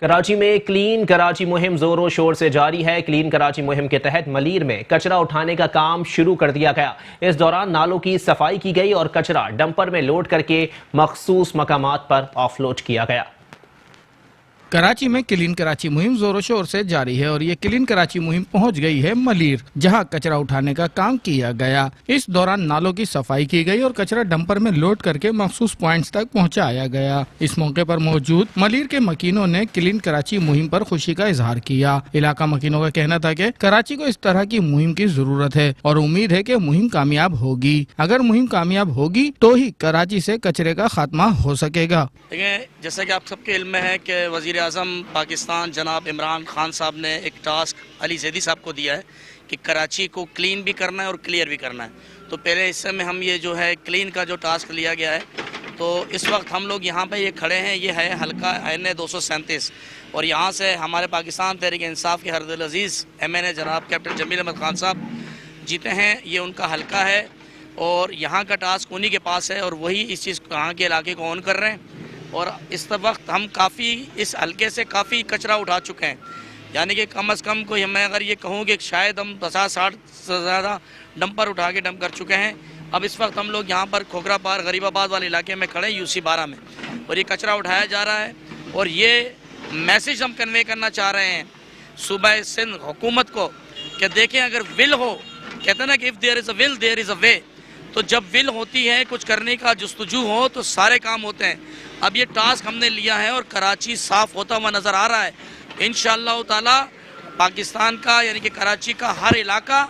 कराची में क्लीन कराची मुहिम जोरों शोर से जारी है। क्लीन कराची मुहिम के तहत मलीर में कचरा उठाने का काम शुरू कर दिया गया। इस दौरान नालों की सफाई की गई और कचरा डंपर में लोड करके मखसूस मकामात पर ऑफलोड किया गया। कराची में क्लीन कराची मुहिम जोरों शोर से जारी है और ये क्लीन कराची मुहिम पहुंच गई है मलीर, जहां कचरा उठाने का काम किया गया। इस दौरान नालों की सफाई की गई और कचरा डंपर में लोड करके मखसूस पॉइंट्स तक पहुंचाया गया। इस मौके पर मौजूद मलीर के मकीनों ने क्लीन कराची मुहिम पर खुशी का इजहार किया। इलाका मकीनों का कहना था कि कराची को इस तरह की मुहिम की जरूरत है और उम्मीद है कि मुहिम कामयाब होगी। अगर मुहिम कामयाब होगी तो ही कराची से कचरे का खात्मा हो सकेगा। जैसा कि आप सबके इल्म में है कि वज़ीर आज़म पाकिस्तान जनाब इमरान खान साहब ने एक टास्क अली ज़ैदी साहब को दिया है कि कराची को क्लीन भी करना है और क्लियर भी करना है। तो पहले हिस्से में हम ये जो है क्लीन का जो टास्क लिया गया है, तो इस वक्त हम लोग यहाँ पे ये खड़े हैं, ये है हल्का NA 237 और यहाँ से हमारे पाकिस्तान तहरीक इंसाफ के हरदिल अजीज़ MNA जनाब कैप्टन जमील अहमद खान साहब जीते हैं। ये उनका हल्का है और यहाँ का टास्क उन्हीं के पास है और वही इस चीज़ को यहाँ के इलाके को ऑन कर रहे हैं। और इस वक्त हम काफ़ी इस हल्के से काफ़ी कचरा उठा चुके हैं, यानी कि कम से कम कोई मैं अगर ये कहूँ कि शायद हम 50-60 से ज़्यादा डंपर उठा के डंप कर चुके हैं अब इस वक्त हम लोग यहाँ पर खोखरा पार गरीबाबाद वाले इलाके में खड़े हैं UC 12 में, और ये कचरा उठाया जा रहा है। और ये मैसेज हम कन्वे करना चाह रहे हैं सूबा सिंध हुकूमत को कि देखें, अगर विल हो, कहते हैं ना कि if there is a will there is a way, तो जब विल होती है, कुछ करने का जुस्तजू हो, तो सारे काम होते हैं। अब ये टास्क हमने लिया है और कराची साफ़ होता हुआ नज़र आ रहा है। इंशाअल्लाह ताला पाकिस्तान का यानी कि कराची का हर इलाका,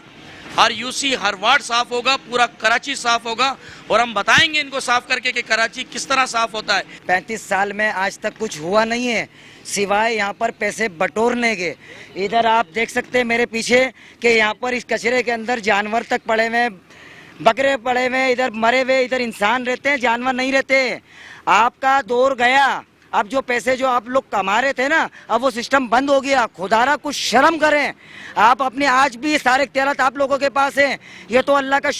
हर UC, हर वार्ड साफ़ होगा, पूरा कराची साफ़ होगा, और हम बताएंगे इनको साफ़ करके कि कराची किस तरह साफ़ होता है। 35 साल में आज तक कुछ हुआ नहीं है सिवाय यहाँ पर पैसे बटोरने के। इधर आप देख सकते हैं मेरे पीछे कि यहाँ पर इस कचरे के अंदर जानवर तक पड़े हुए, बकरे पड़े हुए, इधर मरे हुए, इधर इंसान रहते हैं, जानवर नहीं रहते। आपका दौर गया, अब जो पैसे जो आप लोग कमा रहे थे ना, अब वो सिस्टम बंद हो गया। खुदारा कुछ शर्म करें आप अपने, आज भी सारे इख्तियारात आप लोगों के पास हैं। ये तो अल्लाह का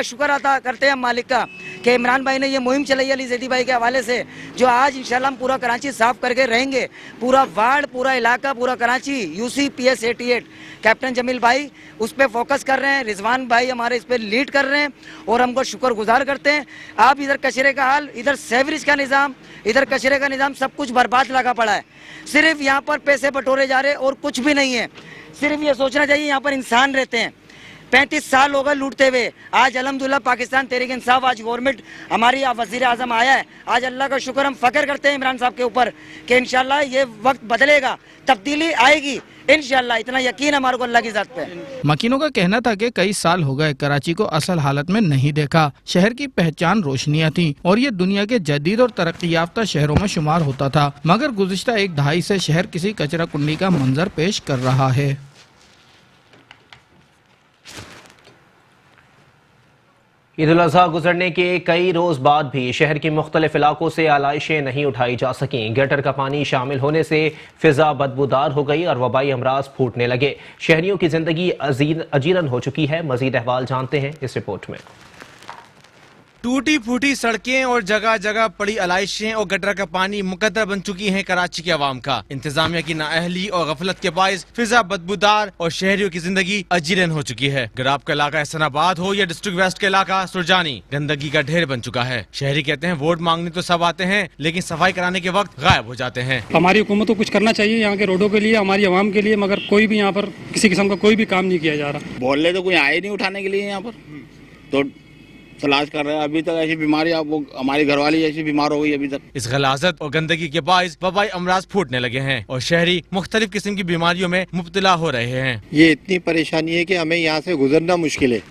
शुक्र अदा करते हैं मालिक का कि इमरान भाई ने ये मुहिम चलाई अली जैदी भाई के हवाले से, जो आज इंशाल्लाह हम पूरा कराची साफ करके रहेंगे। पूरा वार्ड, पूरा इलाका, पूरा Karachi UC PS 88 captain Jameel भाई उस पर फोकस कर रहे हैं, रिजवान भाई हमारे इस पर लीड कर रहे हैं और हमको शुक्रगुजार करते हैं। आप इधर कचरे का हाल, इधर सेवरेज का निज़ाम, इधर कचरे का निज़ाम, सब कुछ बर्बाद लगा पड़ा है। सिर्फ यहाँ पर पैसे बटोरे जा रहे और कुछ भी नहीं है। सिर्फ ये सोचना चाहिए यहाँ पर इंसान रहते हैं। 35 साल हो गए लूटते हुए। आज अल्हम्दुलिल्लाह पाकिस्तान तहरीक इंसाफ, आज गवर्नमेंट हमारी, वज़ीर आज़म आया है। आज अल्लाह का शुक्र, हम फ़ख्र करते हैं इमरान साहब के ऊपर कि इंशाल्लाह ये वक्त बदलेगा, तब्दीली आएगी इंशाल्लाह। इतना यकीन हमारे को अल्लाह की ज़ात पे। मकीनों का कहना था कि कई साल हो गए कराची को असल हालत में नहीं देखा। शहर की पहचान रोशनियां थी और ये दुनिया के जदीद और तरक्की याफ्ता शहरों में शुमार होता था, मगर गुज़िश्ता एक दहाई से शहर किसी कचरा कुंडी का मंजर पेश कर रहा है। ईद उल अज़हा गुजरने के कई रोज बाद भी शहर के मुख्तलिफ इलाकों से आलाइशें नहीं उठाई जा सकीं। गटर का पानी शामिल होने से फिजा बदबूदार हो गई और वबाई अमराज फूटने लगे। शहरियों की जिंदगी अजीरन हो चुकी है। मजीद अहवाल जानते हैं इस रिपोर्ट में। टूटी फूटी सड़कें और जगह जगह पड़ी आलाइशें और गटर का पानी मुकद्दर बन चुकी हैं कराची के अवाम का। इंतजामिया की नाअहली और गफलत के बाइस फिजा बदबूदार और शहरियों की जिंदगी अजीरन हो चुकी है। गराब का इलाका एहसनाबाद हो या डिस्ट्रिक्ट वेस्ट का इलाका सुरजानी, गंदगी का ढेर बन चुका है। शहरी कहते हैं वोट मांगने तो सब आते हैं, लेकिन सफाई कराने के वक्त गायब हो जाते हैं। हमारी हुकूमत को कुछ करना चाहिए यहाँ के रोडों के लिए, हमारी आवाम के लिए, मगर कोई भी यहाँ पर किसी किस्म का कोई भी काम नहीं किया जा रहा। बोले तो कोई आए नहीं उठाने के लिए यहाँ पर, तो तलाश कर रहे हैं। अभी तक ऐसी बीमारी, वो हमारी घरवाली ऐसी बीमार हो गई अभी तक। इस गलाजत और गंदगी के बाइस वबाई अमराज फूटने लगे हैं और शहरी मुख्तलिफ किस्म की बीमारियों में मुब्तला हो रहे हैं। ये इतनी परेशानी है कि हमें यहाँ से गुजरना मुश्किल है।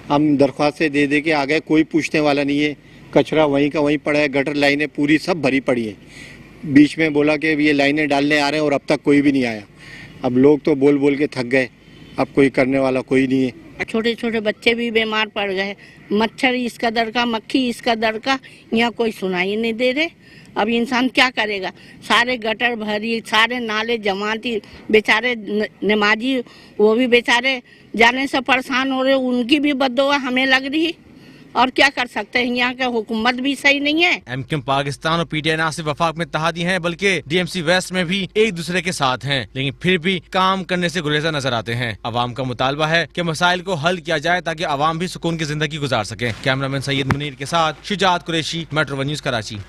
हम दरख्वास्तें दे दे के आ गए, कोई पूछने वाला नहीं है। कचरा वहीं का वहीं पड़ा है, गटर लाइनें पूरी सब भरी पड़ी है। बीच में बोला कि ये लाइनें डालने आ रहे हैं और अब तक कोई भी नहीं आया। अब लोग तो बोल बोल के थक गए, अब कोई करने वाला कोई नहीं है। छोटे छोटे बच्चे भी बीमार पड़ गए, मच्छर इसका दर का, मक्खी इसका दर का, यहाँ कोई सुनाई नहीं दे रहे। अब इंसान क्या करेगा? सारे गटर भरी, सारे नाले जमाती, बेचारे नमाजी वो भी बेचारे जाने से परेशान हो रहे, उनकी भी बद्दुआ हमें लग रही। और क्या कर सकते हैं, यहाँ का हुकूमत भी सही नहीं है। MQM पाकिस्तान और PTI ना सिर्फ वफाक में इत्तेहादी हैं बल्कि DMC वेस्ट में भी एक दूसरे के साथ हैं, लेकिन फिर भी काम करने से गुरेजा नजर आते हैं। अवाम का मुतालबा है कि मसाइल को हल किया जाए ताकि अवाम भी सुकून की जिंदगी गुजार सके। कैमरामैन सैयद मुनीर के साथ शुजात कुरैशी, मेट्रो 1 न्यूज कराची।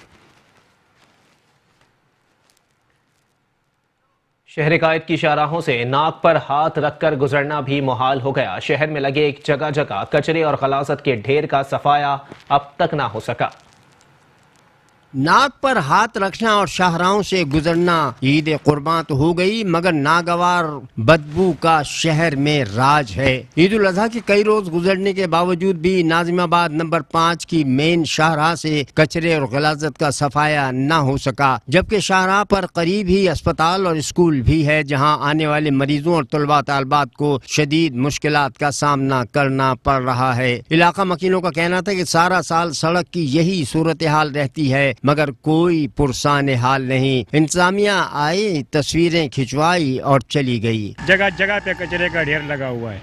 शहर कायद की शाहराहों से नाक पर हाथ रखकर गुजरना भी मुहाल हो गया। शहर में लगे एक जगह जगह कचरे और गलाजत के ढेर का सफाया अब तक ना हो सका। नाक पर हाथ रखना और शाहराहों से गुजरना ईद कुर्बान तो हो गई, मगर नागवार बदबू का शहर में राज है। ईद उल अज़हा के कई रोज गुजरने के बावजूद भी नाज़िमाबाद नंबर 5 की मेन शाहराह से कचरे और गलाजत का सफाया न हो सका, जबकि शाहराह पर करीब ही अस्पताल और स्कूल भी है, जहां आने वाले मरीजों और तलबा तालबात को शदीद मुश्किलात का सामना करना पड़ रहा है। इलाका मकीनों का कहना था कि सारा साल सड़क की यही सूरत हाल रहती है, मगर कोई पुरसान हाल नहीं। इंतजामिया आई, तस्वीरें खिंचवाई और चली गई। जगह जगह पे कचरे का ढेर लगा हुआ है।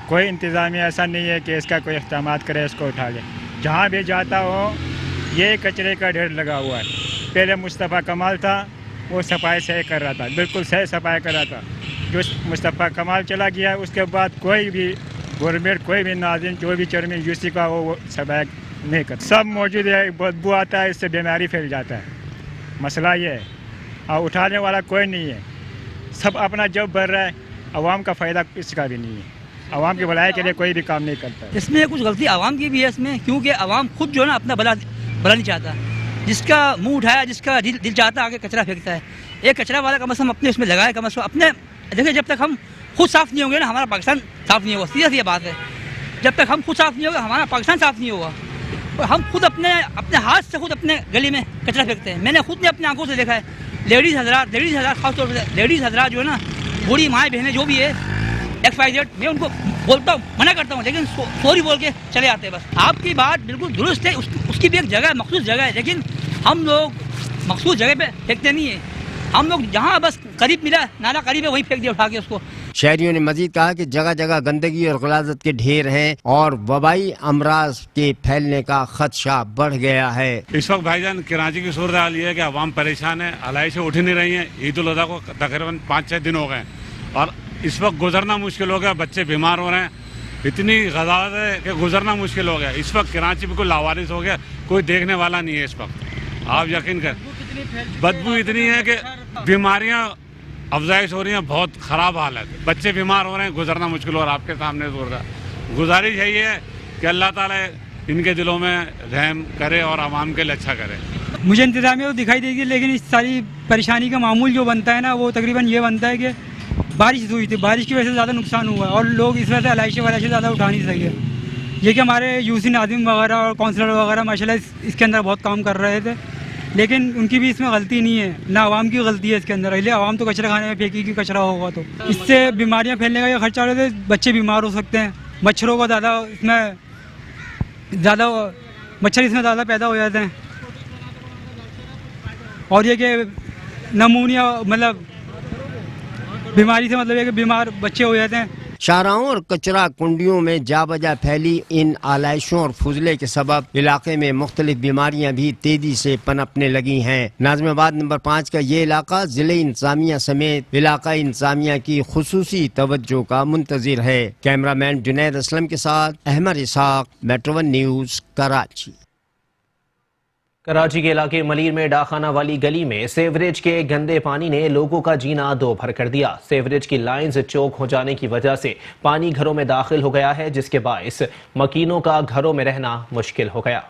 कोई इंतजामिया ऐसा नहीं है कि इसका कोई इक़दाम करे, इसको उठा ले। जहाँ भी जाता हो ये कचरे का ढेर लगा हुआ है। पहले मुस्तफ़ा कमाल था, वो सफाई सही कर रहा था, बिल्कुल सही सफाई कर रहा था। जो मुस्तफ़ा कमाल चला गया उसके बाद कोई भी गवर्नमेंट कोई भी नाज़िम जो भी चेयरमैन यूसी का वो सबाक नहीं कर, सब मौजूद है, बदबू आता है, इससे बीमारी फैल जाता है। मसला ये है, और उठाने वाला कोई नहीं है, सब अपना जब बढ़ रहा है, अवाम का फ़ायदा इसका भी नहीं है, अवाम की भलाई के लिए कोई भी काम नहीं करता। इसमें कुछ गलती अवाम की भी है इसमें, क्योंकि अवाम खुद जो है ना अपना भला नहीं चाहता, जिसका मुंह उठाया, जिसका दिल चाहता आगे कचरा फेंकता है। एक कचरा वाला कम से कम अपने उसमें लगाए, कम से कम अपने देखिए, जब तक हम खुद साफ़ नहीं होंगे ना हमारा पाकिस्तान साफ़ नहीं होगा। सीधी सी बात है, जब तक हम खुद साफ़ नहीं होगा हमारा पाकिस्तान साफ़ नहीं होगा। और हम खुद अपने हाथ से खुद अपने गली में कचरा फेंकते हैं। मैंने खुद ने अपनी आंखों से देखा है, लेडीज़ हज़रात खासतौर पर लेडीज़ हज़रात जो है ना, बूढ़ी माएँ बहनें जो भी है XYZ, मैं उनको बोलता हूँ, मना करता हूँ, लेकिन सॉरी बोल के चले आते हैं बस। आपकी बात बिल्कुल दुरुस्त है, उसकी भी एक जगह मखसूस जगह है, लेकिन हम लोग मखसूस जगह पे फेंकते नहीं है। हम लोग जहाँ बस करीब मिला, नाला करीब है, वहीं फेंक दिया उठा के उसको। शहरियों ने मजीद कहा कि जगह जगह गंदगी और गलाजत के ढेर हैं और वबाई अमराज के फैलने का खदशा बढ़ गया है। इस वक्त भाईजान कराची की सूरत हाल ये है कि अवाम परेशान है, अलाइशें उठ नहीं रही हैं। ईद उल अज़हा को तकरीबन 5-6 दिन हो गए और इस वक्त गुजरना मुश्किल हो गया, बच्चे बीमार हो रहे हैं, इतनी गज़ावत है कि गुजरना मुश्किल हो गया। इस वक्त कराची बिल्कुल लावारिस हो गया, कोई देखने वाला नहीं है इस वक्त। आप यकीन कर, बदबू इतनी है कि बीमारियां अफजाइश हो रही हैं, बहुत ख़राब हालत, बच्चे बीमार हो रहे हैं, गुजरना मुश्किल हो रहा है। आपके सामने गुजारिश यही है कि अल्लाह ताला इनके दिलों में रहम करे और आवाम के लिए अच्छा करे। मुझे इंतज़ामिया तो दिखाई देगी, लेकिन इस सारी परेशानी का मामूल जो बनता है ना, वो तकरीबन ये बनता है कि बारिश हुई थी, बारिश की वजह से ज़्यादा नुकसान हुआ और लोग इस वजह से अलाइशे वलाइशे ज़्यादा उठा नहीं सके। ये कि हमारे यूसी नाज़िम वगैरह और काउंसलर वगैरह माशाल्लाह इसके अंदर बहुत काम कर रहे थे, लेकिन उनकी भी इसमें गलती नहीं है, ना आवाम की गलती है इसके अंदर। इसलिए आवाम तो कचरा खाने में फेंकेगी, कचरा होगा तो इससे बीमारियां फैलने का ये खर्चा हो रहा है, बच्चे बीमार हो सकते हैं, मच्छरों का ज़्यादा मच्छर इसमें ज़्यादा पैदा हो जाते हैं, और ये कि नमूनिया मतलब बीमारी से मतलब है कि बीमार बच्चे हो जाते हैं। शाहराहों और कचरा कुंडियों में जाबजा फैली इन आलाइशों और फुजले के सबब इलाके में मुख्तलिफ बीमारियां भी तेजी से पनपने लगी हैं। नाज़िमाबाद नंबर 5 का ये इलाका ज़िले इंतज़ामिया समेत इलाकाई इंतज़ामिया की खुसूसी तवज्जो का मुंतज़िर है। कैमरामैन जुनैद असलम के साथ अहमद इसाक, मेट्रो 1 न्यूज़, कराची। कराची के इलाके मलीर में डाखाना वाली गली में सेवरेज के गंदे पानी ने लोगों का जीना दोभर कर दिया। सेवरेज की लाइंस चौक हो जाने की वजह से पानी घरों में दाखिल हो गया है, जिसके बायस मकीनों का घरों में रहना मुश्किल हो गया।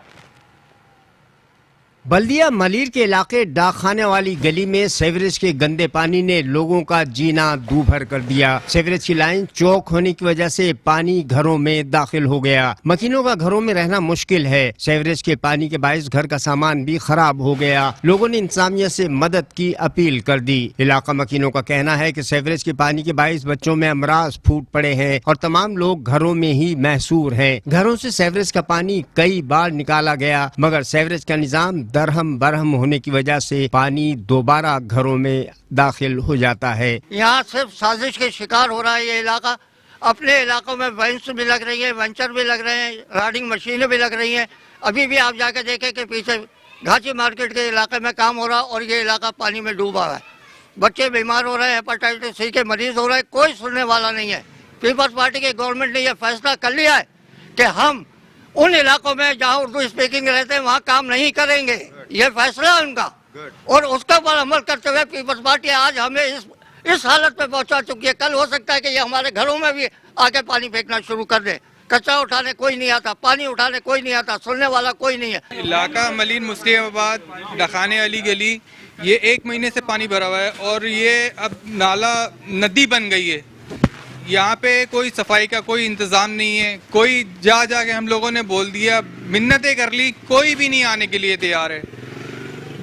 बल्दिया मलीर के इलाके डाकखाने वाली गली में सेवरेज के गंदे पानी ने लोगों का जीना दूभर कर दिया। सेवरेज की लाइन चौक होने की वजह से पानी घरों में दाखिल हो गया, मकीनों का घरों में रहना मुश्किल है। सेवरेज के पानी के बायस घर का सामान भी खराब हो गया। लोगों ने इंतजामिया से मदद की अपील कर दी। इलाका मकीनों का कहना है कि सेवरेज के पानी के बायस बच्चों में अमराज फूट पड़े हैं और तमाम लोग घरों में ही महसूर हैं। घरों से सेवरेज का पानी कई बार निकाला गया, मगर सेवरेज का निजाम दरहम बरहम होने की वजह से पानी दोबारा घरों में दाखिल हो जाता है। यहाँ सिर्फ साजिश के शिकार हो रहा है ये इलाका। अपने इलाकों में वेंस भी लग रही है, वेंचर भी लग रहे हैं, राडिंग मशीनें भी लग रही हैं। अभी भी आप जाके देखें कि पीछे घाची मार्केट के इलाके में काम हो रहा और ये इलाका पानी में डूबा है। बच्चे बीमार हो रहे हैं, हेपेटाइटिस C के मरीज हो रहे हैं, कोई सुनने वाला नहीं है। पीपल्स पार्टी की गवर्नमेंट ने यह फैसला कर लिया है कि हम उन इलाकों में जहाँ उर्दू स्पीकिंग रहते हैं वहाँ काम नहीं करेंगे। ये फैसला है उनका और उसके ऊपर अमल करते हुए पीपल्स पार्टी आज हमें इस हालत में पहुँचा चुकी है। कल हो सकता है कि ये हमारे घरों में भी आके पानी फेंकना शुरू कर दे। कचरा उठाने कोई नहीं आता, पानी उठाने कोई नहीं आता, सुनने वाला कोई नहीं है। इलाका मलीर मुस्लिमाबाद डाखाने वाली गली, ये 1 महीने से पानी भरा हुआ है और ये अब नाला नदी बन गई है। यहाँ पे कोई सफाई का कोई इंतज़ाम नहीं है। कोई जाके हम लोगों ने बोल दिया, मिन्नतें कर ली, कोई भी नहीं आने के लिए तैयार है।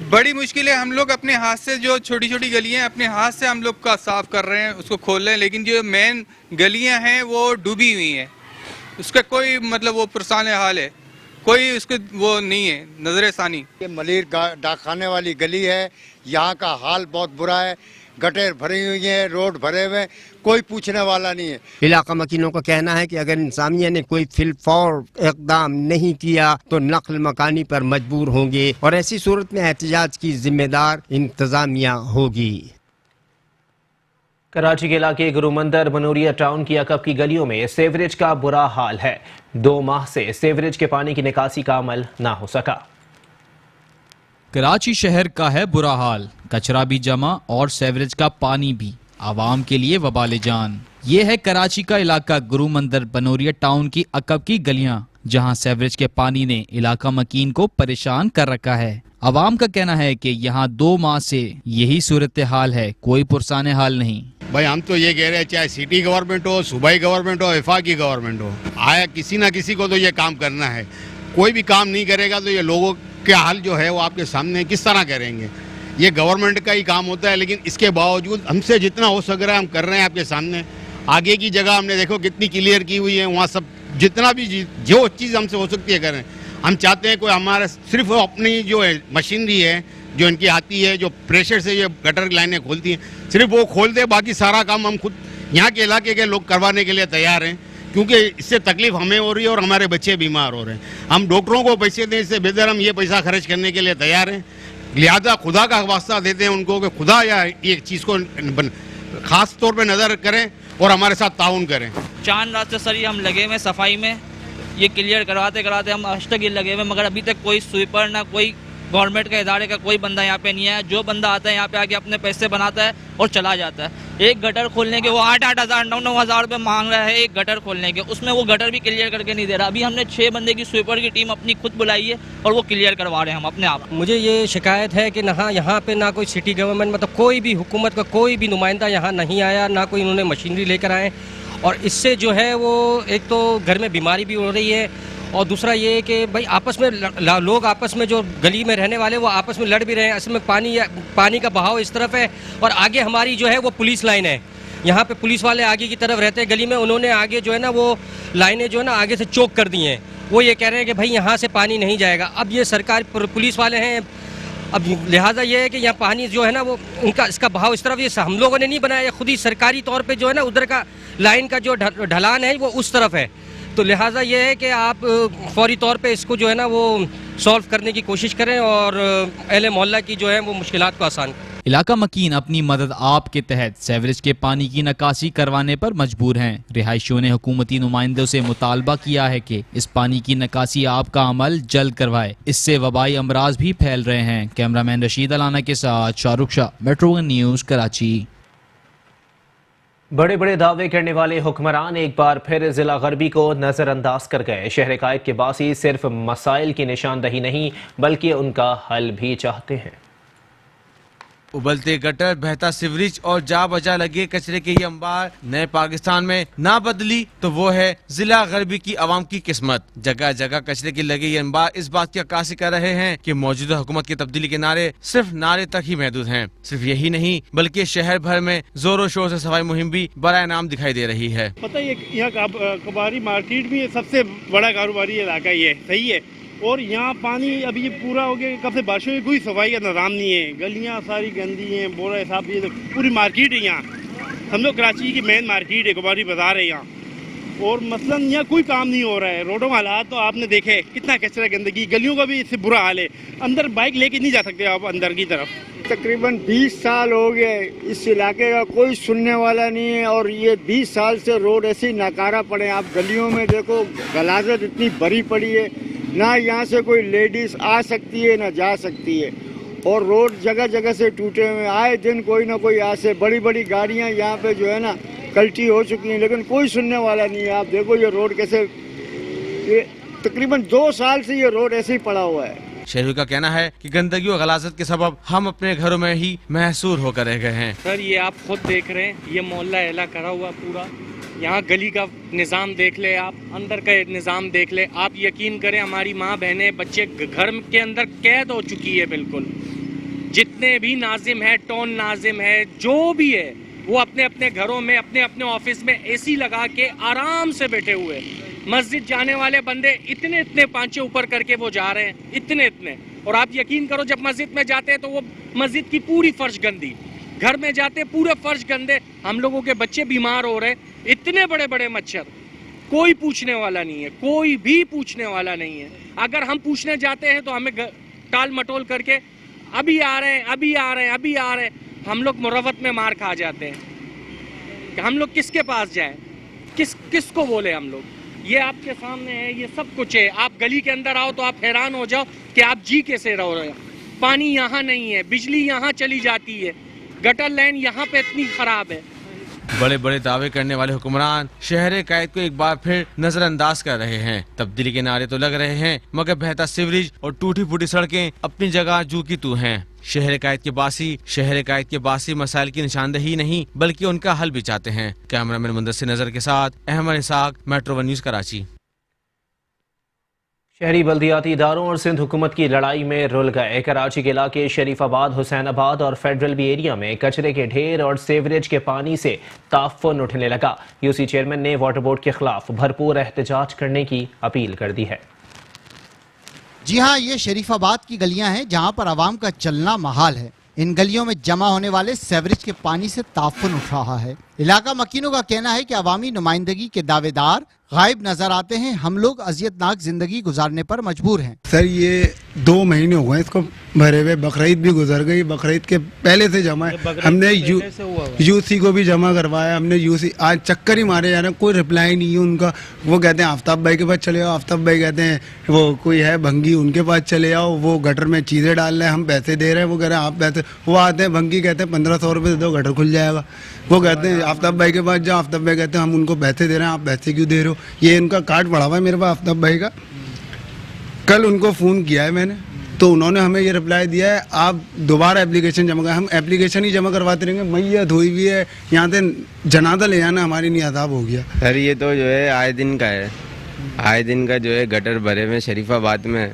बड़ी मुश्किल है। हम लोग अपने हाथ से जो छोटी छोटी गलियाँ अपने हाथ से हम लोग का साफ कर रहे हैं, उसको खोल रहे हैं, लेकिन जो मेन गलियाँ हैं वो डूबी हुई हैं। उसका कोई मतलब वो पुरसान हाल है, कोई उसके वो नहीं है नजर सानी। ये मलीर डाकखाने वाली गली है, यहाँ का हाल बहुत बुरा है। गटर भरी हुई है, रोड भरे हुए, कोई पूछने वाला नहीं है। इलाका मकीनों का कहना है कि अगर इंतजामिया ने कोई फिलफौर इकदाम नहीं किया तो नकल मकानी पर मजबूर होंगे और ऐसी सूरत में एहतजाज की जिम्मेदार इंतजामिया होगी। कराची के इलाके गुरुमंदिर बनूरिया टाउन की अकब की गलियों में सीवरेज का बुरा हाल है। 2 माह से सीवरेज के पानी की निकासी का अमल ना हो सका। कराची शहर का है बुरा हाल, कचरा भी जमा और सीवरेज का पानी भी, आवाम के लिए वबाले जान। ये है कराची का इलाका गुरुमंदिर बनूरिया टाउन की अकब की गलियां, जहां सीवरेज के पानी ने इलाका मकीन को परेशान कर रखा है। आवाम का कहना है कि यहाँ 2 माह से यही सूरत हाल है, कोई पुरसाने हाल नहीं। भाई हम तो ये कह रहे हैं, चाहे सिटी गवर्नमेंट हो, सूबाई गवर्नमेंट हो, वफाकी गवर्नमेंट हो, आया किसी ना किसी को तो ये काम करना है। कोई भी काम नहीं करेगा तो ये लोगों के हाल जो है वो आपके सामने किस तरह करेंगे। ये गवर्नमेंट का ही काम होता है, लेकिन इसके बावजूद हमसे जितना हो सक रहा है हम कर रहे हैं आपके सामने। आगे की जगह हमने देखो कितनी क्लियर की हुई है, वहाँ सब जितना भी जो चीज़ हमसे हो सकती है कर रहे हैं। हम चाहते हैं कोई हमारा सिर्फ अपनी जो है मशीनरी है जो इनकी आती है, जो प्रेशर से ये गटर लाइनें खोलती हैं, सिर्फ वो खोल दे, बाकी सारा काम हम खुद यहाँ के इलाके के लोग करवाने के लिए तैयार हैं, क्योंकि इससे तकलीफ हमें हो रही है और हमारे बच्चे बीमार हो रहे हैं। हम डॉक्टरों को पैसे दें, इससे बेहतर हम ये पैसा खर्च करने के लिए तैयार हैं। लिहाजा खुदा का वास्ता देते हैं उनको कि खुदा या ये चीज़ को खास तौर पर नज़र करें और हमारे साथ ताउन करें। 4 रात से सर ये हम लगे हुए सफाई में, ये क्लियर करवाते करवाते हम आज तक ये लगे हुए, मगर अभी तक कोई स्वीपर ना कोई गवर्नमेंट का इदारे का कोई बंदा यहाँ पे नहीं है। जो बंदा आता है यहाँ पे आके अपने पैसे बनाता है और चला जाता है। एक गटर खोलने के वो 8-8 हज़ार 9-9 हज़ार रुपये मांग रहा है एक गटर खोलने के, उसमें वो गटर भी क्लियर करके नहीं दे रहा। अभी हमने 6 बंदे की स्वीपर की टीम अपनी खुद बुलाई है और वो क्लियर करवा रहे हैं हम अपने आप। मुझे ये शिकायत है कि ना यहाँ पे ना कोई सिटी गवर्नमेंट मतलब कोई भी हुकूमत का कोई भी नुमाइंदा यहाँ नहीं आया, ना कोई उन्होंने मशीनरी लेकर आए, और इससे जो है वो एक तो घर में बीमारी भी हो रही है, और दूसरा ये कि भाई आपस में लोग आपस में जो गली में रहने वाले वो आपस में लड़ भी रहे हैं। असल में पानी का बहाव इस तरफ है और आगे हमारी जो है वो पुलिस लाइन है। यहाँ पे पुलिस वाले आगे की तरफ रहते हैं गली में, उन्होंने आगे जो है ना वो लाइनें जो है ना आगे से चोक कर दी हैं। वो ये कह रहे हैं कि भाई यहाँ से पानी नहीं जाएगा। अब ये सरकार पुलिस वाले हैं, अब लिहाजा ये है कि यहाँ पानी जो है ना वो उनका इसका बहाव इस तरफ, ये हम लोगों ने नहीं बनाया, खुद ही सरकारी तौर पे जो है ना उधर का लाइन का जो ढलान है वो उस तरफ है। तो लिहाजा ये है कि आप फौरी तौर पे इसको जो है ना वो सॉल्व करने की कोशिश करें और अहले मोहल्ला की जो है वो मुश्किलात को आसान करें। इलाका मकीन अपनी मदद आप के तहत सीवरेज के पानी की निकासी करवाने पर मजबूर हैं। रिहायशियों ने हुकूमती नुमाइंदों से मुतालबा किया है कि इस पानी की निकासी आप का अमल जल्द करवाए, इससे वबाई अमराज भी फैल रहे हैं। कैमरामैन रशीद अलाना के साथ Shahrukh Shah, metro one news, Karachi. बड़े बड़े दावे करने वाले हुक्मरान एक बार फिर जिला गरबी को नजरअंदाज कर गए। शहर कायद के बासी सिर्फ मसाइल की निशानदही नहीं बल्कि उनका हल भी चाहते हैं। उबलते गटर, बहता सिवरेज और जा बजा लगे कचरे के ये अंबार नए पाकिस्तान में ना बदली तो वो है जिला गरबी की आवाम की किस्मत। जगह जगह कचरे के लगे ये अंबार इस बात की अक्कासी कर रहे हैं कि मौजूदा हुकूमत की तब्दीली के नारे सिर्फ नारे तक ही महदूद हैं। सिर्फ यही नहीं बल्कि शहर भर में जोरों शोर से सफाई मुहिम भी बराए नाम दिखाई दे रही है। पता है यहाँ कबाड़ी मार्केट में सबसे बड़ा कारोबारी इलाका ये सही है, और यहाँ पानी अभी ये पूरा हो गया, कब से बारिशों की कोई सफाई का निज़ाम नहीं है। गलियाँ सारी गंदी हैं, बोरा हिसाब ये तो पूरी मार्केट है यहाँ। हम लोग कराची की मेन मार्केट है, कबाड़ी बाजार है यहाँ, और मसलन यहाँ कोई काम नहीं हो रहा है। रोडों में हालात तो आपने देखे, कितना कचरा गंदगी, गलियों का भी इससे बुरा हाल है। अंदर बाइक लेके नहीं जा सकते आप अंदर की तरफ। तकरीबन 20 साल हो गए, इस इलाके का कोई सुनने वाला नहीं है, और ये 20 साल से रोड ऐसे ही नाकारा पड़े। आप गलियों में देखो गलाजत इतनी भरी पड़ी है, ना यहाँ से कोई लेडीज़ आ सकती है ना जा सकती है, और रोड जगह जगह से टूटे हुए। आए दिन कोई ना कोई यहाँ से बड़ी बड़ी गाड़ियाँ यहाँ पे जो है ना कल्टी हो चुकी हैं, लेकिन कोई सुनने वाला नहीं है। आप देखो ये रोड कैसे, ये तकरीबन 2 साल से ये रोड ऐसे ही पड़ा हुआ है। शहरियों का कहना है कि गंदगी और गलाजत के सबब हम अपने घरों में ही महसूर होकर रह गए हैं। सर ये आप खुद देख रहे हैं, ये मोहल्ला एला करा हुआ पूरा। यहाँ गली का निज़ाम देख ले, आप अंदर का निज़ाम देख ले। आप यकीन करें हमारी माँ बहनें बच्चे घर के अंदर कैद हो चुकी है बिल्कुल। जितने भी नाजिम है, टोन नाजिम है, जो भी है, वो अपने अपने घरों में अपने अपने ऑफिस में एसी लगा के आराम से बैठे हुए। मस्जिद जाने वाले बंदे इतने इतने पांचे ऊपर करके वो जा रहे हैं, इतने इतने। और आप यकीन करो जब मस्जिद में जाते हैं तो वो मस्जिद की पूरी फर्श गंदी, घर में जाते पूरे फर्श गंदे, हम लोगों के बच्चे बीमार हो रहे, इतने बड़े बड़े मच्छर। कोई पूछने वाला नहीं है, कोई भी पूछने वाला नहीं है। अगर हम पूछने जाते हैं तो हमें टाल मटोल करके अभी आ रहे हैं, अभी आ रहे हैं, अभी आ रहे हैं। हम लोग मुरवत में मार खा जाते हैं। कि हम लोग किसके पास जाएं, किसको बोले हम लोग? ये आपके सामने है, ये सब कुछ है। आप गली के अंदर आओ तो आप हैरान हो जाओ कि आप जी कैसे रह रहे हो। पानी यहाँ नहीं है, बिजली यहाँ चली जाती है, गटर लाइन यहाँ पे इतनी खराब है। बड़े बड़े दावे करने वाले हुक्मरान शहर कायद को एक बार फिर नजरअंदाज कर रहे हैं। तब्दीली के नारे तो लग रहे हैं, मगर बहता सीवरेज और टूटी फूटी सड़कें अपनी जगह जू की तू हैं। शहर कायद के बासी मसाइल की निशानदेही नहीं बल्कि उनका हल भी चाहते हैं। कैमरामैन मुदस्सिर नजर के साथ अहमद इसाक, मेट्रो 1 न्यूज कराची। शहरी बल्दियाती इदारों और सिंध हुकूमत की लड़ाई में रुल गए। कराची के इलाके शरीफाबाद, हुसैनाबाद और फेडरल बी एरिया में कचरे के ढेर और सीवरेज के पानी से ताफ़ुन उठने लगा। यूसी चेयरमैन ने वाटर बोर्ड के खिलाफ भरपूर एहतजाज करने की अपील कर दी है। जी हाँ, ये शरीफाबाद की गलियां हैं जहां पर आवाम का चलना महाल है। इन गलियों में जमा होने वाले सीवरेज के पानी से ताफ़ुन उठ रहा है। इलाका मकीनों का कहना है कि अवामी नुमाइंदगी के दावेदार गायब नजर आते हैं। हम लोग अजियतनाक जिंदगी गुजारने पर मजबूर हैं। सर, ये 2 महीने हो गए इसको भरे हुए। बकरीद भी गुजर गई, बकरीद के पहले से जमा है। हमने यूसी को भी जमा करवाया, हमने यूसी आज चक्कर ही मारे जा रहे हैं, कोई रिप्लाई नहीं है उनका। वो कहते हैं आफ्ताब भाई के पास चले जाओ, आफ्ताब भाई कहते हैं वो कोई है भंगी, उनके पास चले जाओ, वो गटर में चीज़ें डाल रहे हैं, हम पैसे दे रहे हैं। वो कह रहे हैं आप पैसे, वो आते हैं भंगी कहते हैं 1500 रुपये दे दो, गटर खुल जाएगा। वो कहते हैं आफ्ताब भाई के पास जाओ, आफ्ताब भाई कहते हैं हम उनको पैसे दे रहे हैं, आप पैसे क्यों दे रहे हो? ये इनका कार्ड पड़ा हुआ है मेरे पास आफ्ताब भाई का। कल उनको फ़ोन किया है मैंने, तो उन्होंने हमें ये रिप्लाई दिया है आप दोबारा एप्लीकेशन जमा करें। हम एप्लीकेशन ही जमा करवाते रहेंगे। मैयत हुई भी है, यहाँ से जनाजा ले जाना हमारी नहीं अदाब हो गया। सर, ये तो जो है आए दिन का है, आए दिन का जो है गटर भरे में शरीफाबाद में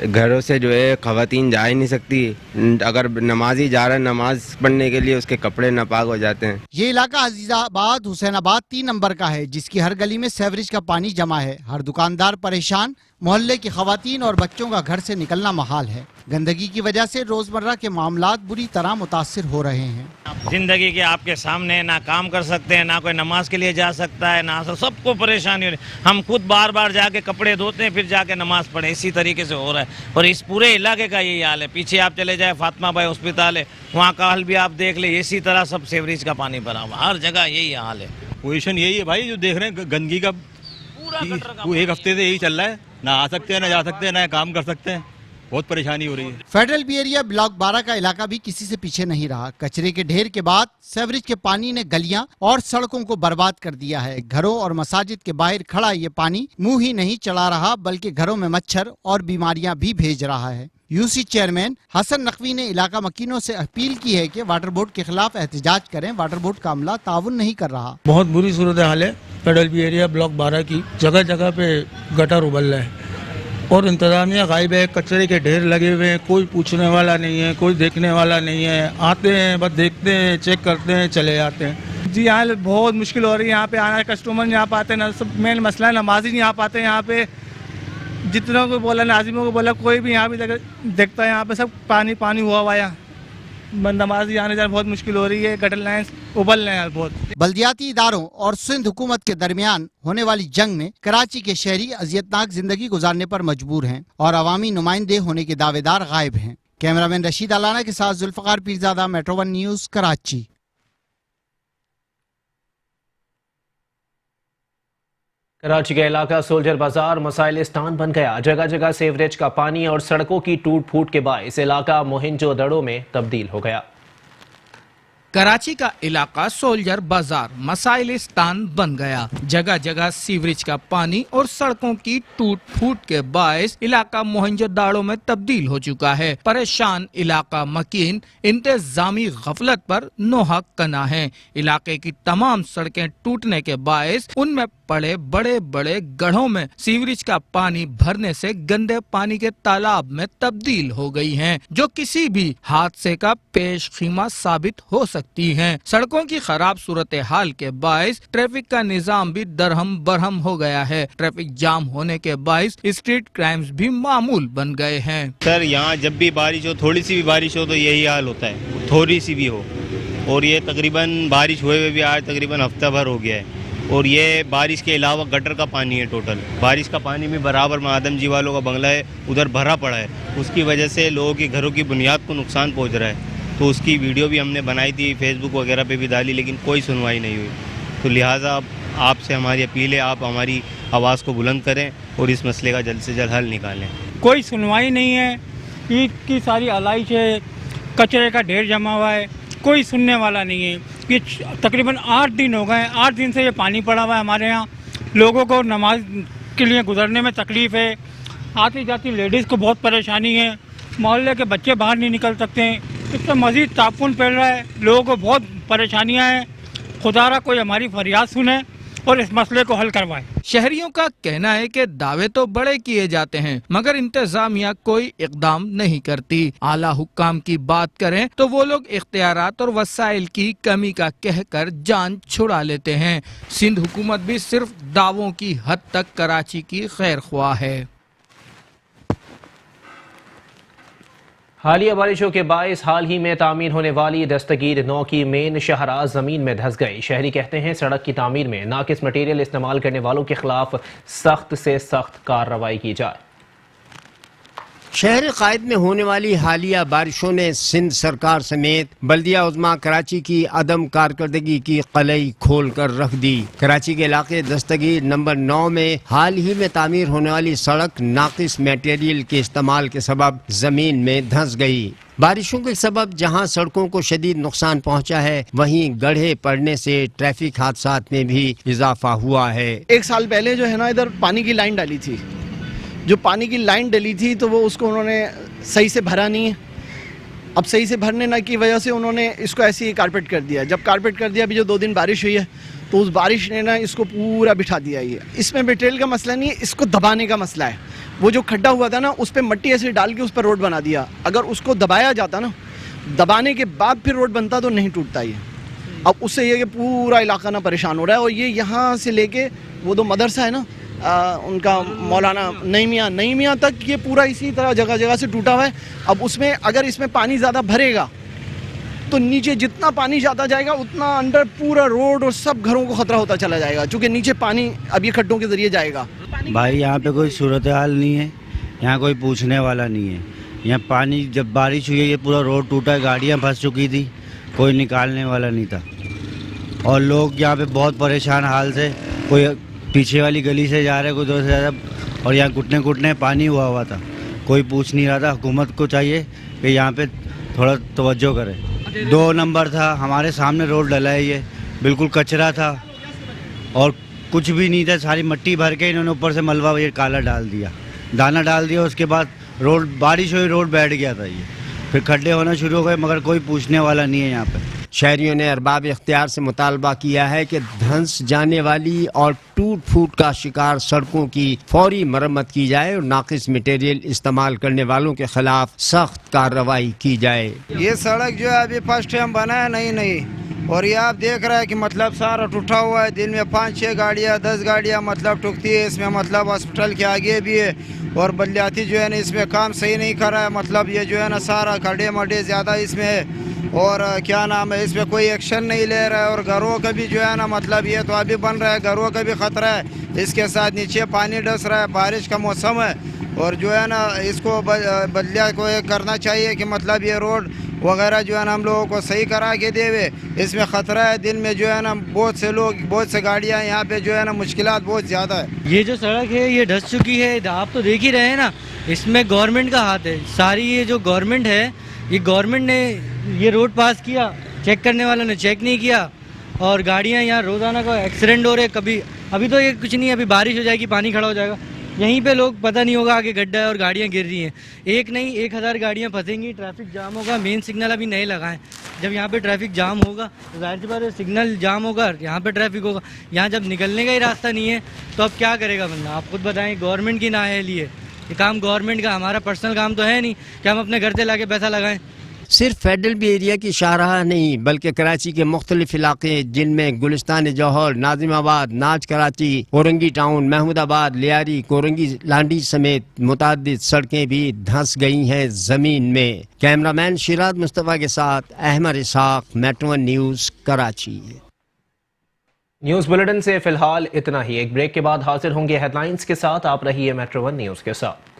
घरों से जो है ख़वातीन जा ही नहीं सकती। अगर नमाजी जा रहा है नमाज पढ़ने के लिए, उसके कपड़े नापाक हो जाते हैं। ये इलाका अजीजाबाद हुसैनाबाद 3 नंबर का है, जिसकी हर गली में सीवरेज का पानी जमा है। हर दुकानदार परेशान, मोहल्ले की खवातीन और बच्चों का घर से निकलना महाल है। गंदगी की वजह से रोजमर्रा के मामलात बुरी तरह मुतासिर हो रहे हैं। जिंदगी के आपके सामने ना काम कर सकते हैं, ना कोई नमाज के लिए जा सकता है, ना सबको परेशानी हो रही है। हम खुद बार बार जाके कपड़े धोते हैं, फिर जाके नमाज पढ़े, इसी तरीके से हो रहा है। और इस पूरे इलाके का यही हाल है। पीछे आप चले जाए फातिमा भाई अस्पताल है, वहाँ का हाल भी आप देख ले, इसी तरह सब सीवरेज का पानी भरा हुआ, हर जगह यही हाल है। पोजीशन यही है भाई, जो देख रहे हैं गंदगी का वो 1 हफ्ते से यही चल रहा है। ना आ सकते हैं, ना जा सकते हैं, ना काम कर सकते हैं, बहुत परेशानी हो रही है। फेडरल बी एरिया ब्लॉक 12 का इलाका भी किसी से पीछे नहीं रहा। कचरे के ढेर के बाद सीवरेज के पानी ने गलियां और सड़कों को बर्बाद कर दिया है। घरों और मसाजिद के बाहर खड़ा ये पानी मुंह ही नहीं चला रहा, बल्कि घरों में मच्छर और बीमारियां भी भेज रहा है। यूसी चेयरमैन हसन नकवी ने इलाका मकीनों से अपील की है कि वाटर बोर्ड के खिलाफ एहतजाज करें। वाटर बोर्ड का अमला ताउन नहीं कर रहा। बहुत बुरी सूरत हाल है फेडरल बी एरिया ब्लॉक 12 की। जगह जगह पे गटर उबल रहे हैं और इंतजामिया गायब है। कचरे के ढेर लगे हुए हैं, कोई पूछने वाला नहीं है, कोई देखने वाला नहीं है। आते हैं बस देखते हैं, चेक करते हैं, चले जाते हैं। जी यहाँ बहुत मुश्किल हो रही है, यहाँ पे आना, कस्टमर नहीं आ पाते ना। सब मेन मसला है नमाजी नहीं आ पाते यहाँ पे। जितनों को बोला, नाजिमों को बोला, कोई भी यहाँ भी देखता है, यहाँ पे सब पानी पानी हुआ हुआ है। नमाजी आने जाने बहुत मुश्किल हो रही है, गटर लाइन उबल रहे हैं बहुत। बल्दियाती इदारों और सिंध हुकूमत के दरमियान होने वाली जंग में कराची के शहरी अजियतनाक जिंदगी गुजारने पर मजबूर हैं और अवामी नुमाइंदे होने के दावेदार गायब हैं। कैमरामैन रशीद अलाना के साथ जुल्फकार पीरजादा, मेट्रो 1 न्यूज, कराची। कराची का इलाका सोल्जर बाजार मसाइलिस्तान बन गया। जगह जगह सीवरेज का पानी और सड़कों की टूट फूट के बायस इलाका मोहिंजोदड़ो में तब्दील हो गया। कराची का इलाका सोल्जर बाजार मसाइलिस्तान बन गया। जगह जगह सीवरेज का पानी और सड़कों की टूट फूट के बायस इलाका मोहनजोदाड़ो में तब्दील हो चुका है। परेशान इलाका मकीन इंतजामी गफलत पर नोहक कना है। इलाके की तमाम सड़कें टूटने के बायस उनमें पड़े बड़े बड़े गढ़ों में सीवरेज का पानी भरने से गंदे पानी के तालाब में तब्दील हो गई हैं, जो किसी भी हादसे का पेश खीमा साबित हो सकती हैं। सड़कों की खराब सूरत हाल के बायस ट्रैफिक का निजाम भी दरहम बरहम हो गया है। ट्रैफिक जाम होने के बायस स्ट्रीट क्राइम्स भी मामूल बन गए हैं। सर, यहाँ जब भी बारिश हो, थोड़ी सी भी बारिश हो तो यही हाल होता है, थोड़ी सी भी हो। और ये तकरीबन बारिश हुए हुए भी आज तकरीबन हफ्ता भर हो गया है। और ये बारिश के अलावा गटर का पानी है। टोटल बारिश का पानी भी बराबर में आदम जी वालों का बंगला है उधर भरा पड़ा है। उसकी वजह से लोगों के घरों की बुनियाद को नुकसान पहुंच रहा है। तो उसकी वीडियो भी हमने बनाई थी, फेसबुक वगैरह पे भी डाली, लेकिन कोई सुनवाई नहीं हुई। तो लिहाजा आपसे हमारी अपील है, आप हमारी आवाज़ को बुलंद करें और इस मसले का जल्द से जल्द हल निकालें। कोई सुनवाई नहीं है, ईद की सारी आलाइश है, कचरे का ढेर जमा हुआ है, कोई सुनने वाला नहीं है। ये तकरीबन 8 दिन हो गए, 8 दिन से ये पानी पड़ा हुआ है हमारे यहाँ। लोगों को नमाज के लिए गुजरने में तकलीफ़ है, आती जाती लेडीज़ को बहुत परेशानी है, मोहल्ले के बच्चे बाहर नहीं निकल सकते हैं। इससे मज़ीद तापुन फैल रहा है, लोगों को बहुत परेशानियाँ हैं। खुदारा कोई हमारी फरियाद सुने और इस मसले को हल करवाए। शहरियों का कहना है कि दावे तो बड़े किए जाते हैं मगर इंतजामिया कोई इकदाम नहीं करती। आला हुक्काम की बात करें तो वो लोग इख्तियारात और वसाइल की कमी का कहकर जान छुड़ा लेते हैं। सिंध हुकूमत भी सिर्फ दावों की हद तक कराची की खैर ख्वाह है। हालिया बारिशों के बायस हाल ही में तामीर होने वाली दस्तगीर 9 की मेन शाहराह जमीन में धंस गई। शहरी कहते हैं सड़क की तामीर में नाकिस मटेरियल इस्तेमाल करने वालों के खिलाफ सख्त से सख्त कार्रवाई की जाए। शहर कायद में होने वाली हालिया बारिशों ने सिंध सरकार समेत बल्दिया उज़्मा कराची की अदम कारकर्दगी की कलई खोल कर रख दी। कराची के इलाके दस्तगीर नंबर 9 में हाल ही में तामीर होने वाली सड़क नाकिस मटेरियल के इस्तेमाल के सबब जमीन में धंस गई। बारिशों के सबब जहां सड़कों को शदीद नुकसान पहुंचा है, वहीं गड्ढे पड़ने से ट्रैफिक हादसात में भी इजाफा हुआ है। 1 साल पहले जो है ना, इधर पानी की लाइन डाली थी। जो पानी की लाइन डली थी तो वो उसको उन्होंने सही से भरा नहीं है। अब सही से भरने ना की वजह से उन्होंने इसको ऐसे ही कारपेट कर दिया। जब कारपेट कर दिया, अभी जो 2 दिन बारिश हुई है तो उस बारिश ने ना इसको पूरा बिठा दिया। ये इसमें मटेरियल का मसला नहीं है, इसको दबाने का मसला है। वो जो खड्डा हुआ था ना, उस पर मट्टी ऐसे डाल के उस पर रोड बना दिया। अगर उसको दबाया जाता ना, दबाने के बाद फिर रोड बनता तो नहीं टूटता ये। अब उससे ये पूरा इलाका ना परेशान हो रहा है। और ये यहाँ से लेके वो तो मदरसा है ना, उनका मौलाना नई मियाँ तक ये पूरा इसी तरह जगह जगह से टूटा हुआ है। अब उसमें अगर इसमें पानी ज़्यादा भरेगा तो नीचे जितना पानी जाता जाएगा उतना अंडर पूरा रोड और सब घरों को खतरा होता चला जाएगा, क्योंकि नीचे पानी अब ये खड्डों के जरिए जाएगा। भाई यहाँ पे कोई सूरत हाल नहीं है, यहाँ कोई पूछने वाला नहीं है। यहाँ पानी जब बारिश हुई है ये पूरा रोड टूटा, गाड़ियाँ फंस चुकी थी, कोई निकालने वाला नहीं था। और लोग यहाँ पे बहुत परेशान हाल से, कोई पीछे वाली गली से जा रहे, कोई दूर से जा रहा, और यहाँ घुटने पानी हुआ था, कोई पूछ नहीं रहा था। हुकूमत को चाहिए कि यहाँ पे थोड़ा तवज्जो करे। 2 नंबर था, हमारे सामने रोड डला है, ये बिल्कुल कचरा था और कुछ भी नहीं था, सारी मट्टी भर के इन्होंने ऊपर से मलबा ये काला डाल दिया, दाना डाल दिया। उसके बाद रोड बारिश हुई, रोड बैठ गया था ये, फिर खड्डे होना शुरू हो गए, मगर कोई पूछने वाला नहीं है यहाँ पे। शहरियों ने अरबाब इख्तियार से मुतालबा किया है कि धंस जाने वाली और टूट फूट का शिकार सड़कों की फौरी मरम्मत की जाए और नाकिस मटेरियल इस्तेमाल करने वालों के खिलाफ सख्त कार्रवाई की जाए। ये सड़क जो है अभी फर्स्ट टाइम बना है नहीं, और ये आप देख रहे हैं कि मतलब सारा टूटा हुआ है। दिन में 5-6 गाड़ियाँ 10 गाड़ियाँ मतलब टूटती है इसमें। मतलब हॉस्पिटल के आगे भी है और बल्दियाती जो है ना इसमें काम सही नहीं कर रहा है। मतलब ये जो है ना सारा खड्डे मड्डे ज़्यादा इसमें है और क्या नाम है, इसमें कोई एक्शन नहीं ले रहा है। और घरों का भी जो है ना मतलब ये तो अभी बन रहा है, घरों का भी ख़तरा है। इसके साथ नीचे पानी डस रहा है, बारिश का मौसम है और जो है ना इसको बदलिया को करना चाहिए कि मतलब ये रोड वगैरह जो है ना हम लोगों को सही करा के देवे। इसमें ख़तरा है, दिन में जो है ना बहुत से लोग, बहुत से गाड़ियाँ यहाँ पे जो है ना मुश्किलात बहुत ज़्यादा है। ये जो सड़क है ये धंस चुकी है, आप तो देख ही रहे हैं ना। इसमें गवर्नमेंट का हाथ है सारी। ये जो गवर्नमेंट है, ये गवर्नमेंट ने ये रोड पास किया, चेक करने वालों ने चेक नहीं किया और गाड़ियाँ यहाँ रोज़ाना का एक्सीडेंट हो रहे। कभी अभी तो ये कुछ नहीं, अभी बारिश हो जाएगी, पानी खड़ा हो जाएगा, यहीं पे लोग पता नहीं होगा आगे गड्ढा है और गाड़ियाँ गिर रही हैं। एक नहीं 1000 गाड़ियाँ फंसेंगी, ट्रैफिक जाम होगा। मेन सिग्नल अभी नहीं लगाएं। जब यहाँ पे ट्रैफिक जाम होगा तो जाहिर सी बात है सिग्नल जाम होगा, यहाँ पे ट्रैफिक होगा। यहाँ जब निकलने का ही रास्ता नहीं है तो अब क्या करेगा बंदा? आप खुद बताएं। गवर्नमेंट की नाअहली है, ये काम गवर्नमेंट का, हमारा पर्सनल काम तो है नहीं कि हम अपने घर से ला के पैसा लगाएं। सिर्फ फेडरल बी एरिया की शाहराह नहीं बल्कि कराची के मुख्तलिफ इलाके जिनमें गुलिस्तान जौहर, नाजिमाबाद, नाज कराची, कोरंगी टाउन, महमूदाबाद, लियारी, कोरंगी लांडी समेत मुतादिद सड़कें भी धंस गई हैं जमीन में। कैमरामैन शिराज मुस्तफ़ा के साथ Ahmed Ishaq, metro news Karachi. News bulletin से फिलहाल इतना ही। एक ब्रेक के बाद हाजिर होंगे हेडलाइंस के साथ। आप रहिए मेट्रो वन न्यूज़ के साथ।